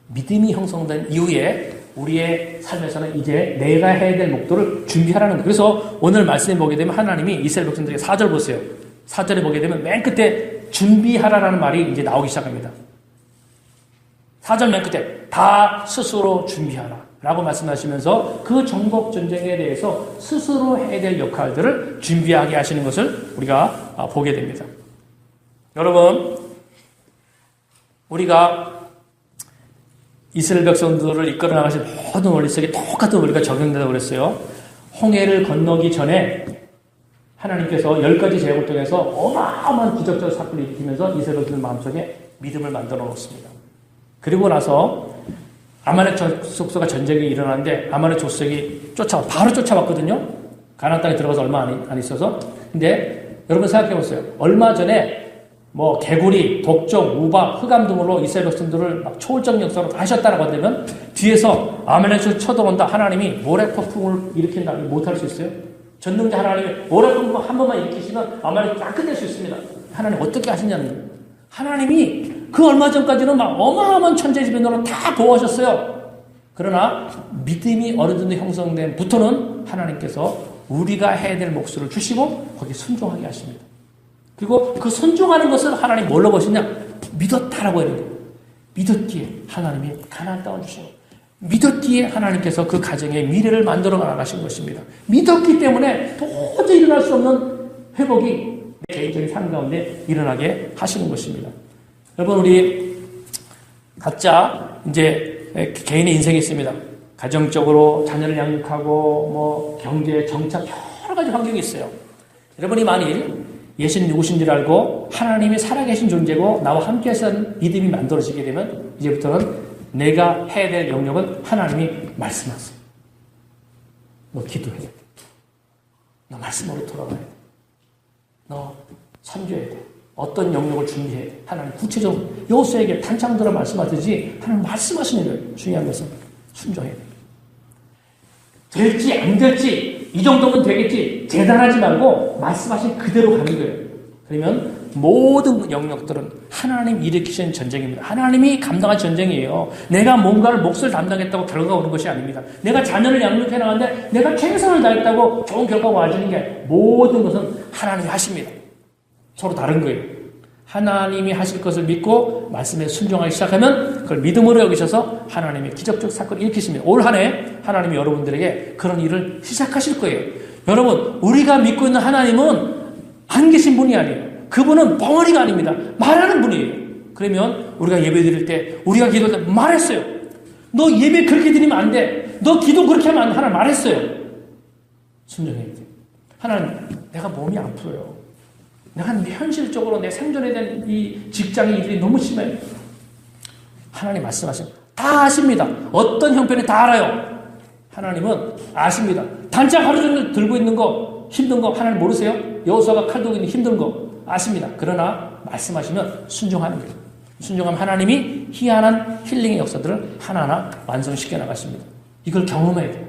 믿음이 형성된 이후에 우리의 삶에서는 이제 내가 해야 될 목표를 준비하라는 거예요. 그래서 오늘 말씀에 보게 되면 하나님이 이스라엘 백성들에게 4절 보세요. 4절에 보게 되면 맨 끝에 준비하라라는 말이 이제 나오기 시작합니다. 4절 맨 끝에 다 스스로 준비하라 라고 말씀하시면서 그 정복 전쟁에 대해서 스스로 해야 될 역할들을 준비하게 하시는 것을 우리가 보게 됩니다. 여러분, 우리가 이스라엘 백성들을 이끌어 나가신 모든 원리 속에 똑같은 원리가 적용된다고 그랬어요. 홍해를 건너기 전에 하나님께서 10가지 제국을 통해서 어마어마한 기적적 사건을 일으키면서 이스라엘 백성들 마음속에 믿음을 만들어 놓습니다. 그리고 나서 아말렉 족속과 전쟁이 일어났는데 아말렉 족속이 바로 쫓아왔거든요. 가나안 땅에 들어가서 얼마 안 있어서. 근데 여러분 생각해 보세요. 얼마 전에 개구리, 독종, 우박, 흑암 등으로 이스라엘 백성들을 막 초월적 역사로 다 하셨다라고 한다면 뒤에서 아말렉이 쳐들어온다. 하나님이 모래폭풍을 일으킨다. 못할 수 있어요? 전능자 하나님이 모래폭풍 한 번만 일으키시면 아말렉이 다 끝낼 수 있습니다. 하나님 어떻게 하시냐는 거예요. 하나님이 그 얼마 전까지는 막 어마어마한 천재지변으로 다 보호하셨어요. 그러나 믿음이 어느 정도 형성된 부터는 하나님께서 우리가 해야 될 몫을 주시고 거기에 순종하게 하십니다. 그리고 그 순종하는 것을 하나님 뭘로 보시냐? 믿었다라고 하는 거예요. 믿었기에 하나님이 가나안 땅을 주시고 믿었기에 하나님께서 그 가정의 미래를 만들어 나가신 것입니다. 믿었기 때문에 도저히 일어날 수 없는 회복이 내 개인적인 삶 가운데 일어나게 하시는 것입니다. 여러분, 우리 각자 이제 개인의 인생이 있습니다. 가정적으로 자녀를 양육하고 경제, 정착 여러 가지 환경이 있어요. 여러분이 만일 예수님 누구신지를 알고 하나님이 살아계신 존재고 나와 함께 하시는 믿음이 만들어지게 되면 이제부터는 내가 해야 될 영역은 하나님이 말씀하세요. 너 기도해야 돼. 너 말씀으로 돌아가야 돼. 너 섬겨야 돼. 어떤 영역을 준비해야 돼. 하나님 구체적으로 여호수아에게 단창 들어 말씀하듯이 하나님 말씀하시는 거예요. 중요한 것은 순종해야 돼. 될지 안 될지 이 정도면 되겠지 재단하지 말고 말씀하신 그대로 가는 거예요. 그러면 모든 영역들은 하나님 일으키신 전쟁입니다. 하나님이 감당한 전쟁이에요. 내가 뭔가를 몫을 담당했다고 결과가 오는 것이 아닙니다. 내가 자녀를 양육해 나가는데 내가 최선을 다했다고 좋은 결과가 와주는 게 모든 것은 하나님이 하십니다. 서로 다른 거예요. 하나님이 하실 것을 믿고 말씀에 순종하기 시작하면 그걸 믿음으로 여기셔서 하나님의 기적적 사건을 일으키십니다. 올 한 해 하나님이 여러분들에게 그런 일을 시작하실 거예요. 여러분, 우리가 믿고 있는 하나님은 안 계신 분이 아니에요. 그분은 벙어리가 아닙니다. 말하는 분이에요. 그러면 우리가 예배 드릴 때, 우리가 기도할 때 말했어요. 너 예배 그렇게 드리면 안 돼. 너 기도 그렇게 하면 안 돼. 하나님 말했어요. 순종해야 돼. 하나님, 내가 몸이 아프요. 내가 현실적으로 내 생존에 대한 이 직장의 일이 너무 심해요. 하나님 말씀하시면 다 아십니다. 어떤 형편이 다 알아요. 하나님은 아십니다. 단짝 하루 종일 들고 있는 거, 힘든 거 하나님 모르세요? 여호수아가 칼 들고 있는 힘든 거 아십니다. 그러나 말씀하시면 순종하는 거예요. 순종하면 하나님이 희한한 힐링의 역사들을 하나하나 완성시켜 나가십니다. 이걸 경험해야 돼요.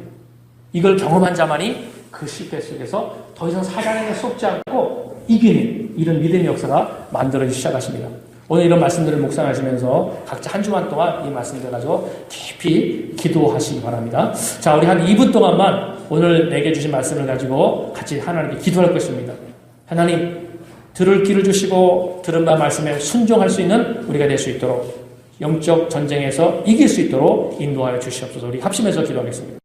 이걸 경험한 자만이 그 실패 속에서 더 이상 사단에게 속지 않고 이기는 이런 믿음의 역사가 만들어지기 시작하십니다. 오늘 이런 말씀들을 묵상하시면서 각자 한 주만 동안 이 말씀들 가지고 깊이 기도하시기 바랍니다. 자, 우리 한 2분 동안만 오늘 내게 주신 말씀을 가지고 같이 하나님께 기도할 것입니다. 하나님, 들을 귀를 주시고 들은 바 말씀에 순종할 수 있는 우리가 될 수 있도록 영적 전쟁에서 이길 수 있도록 인도하여 주시옵소서. 우리 합심해서 기도하겠습니다.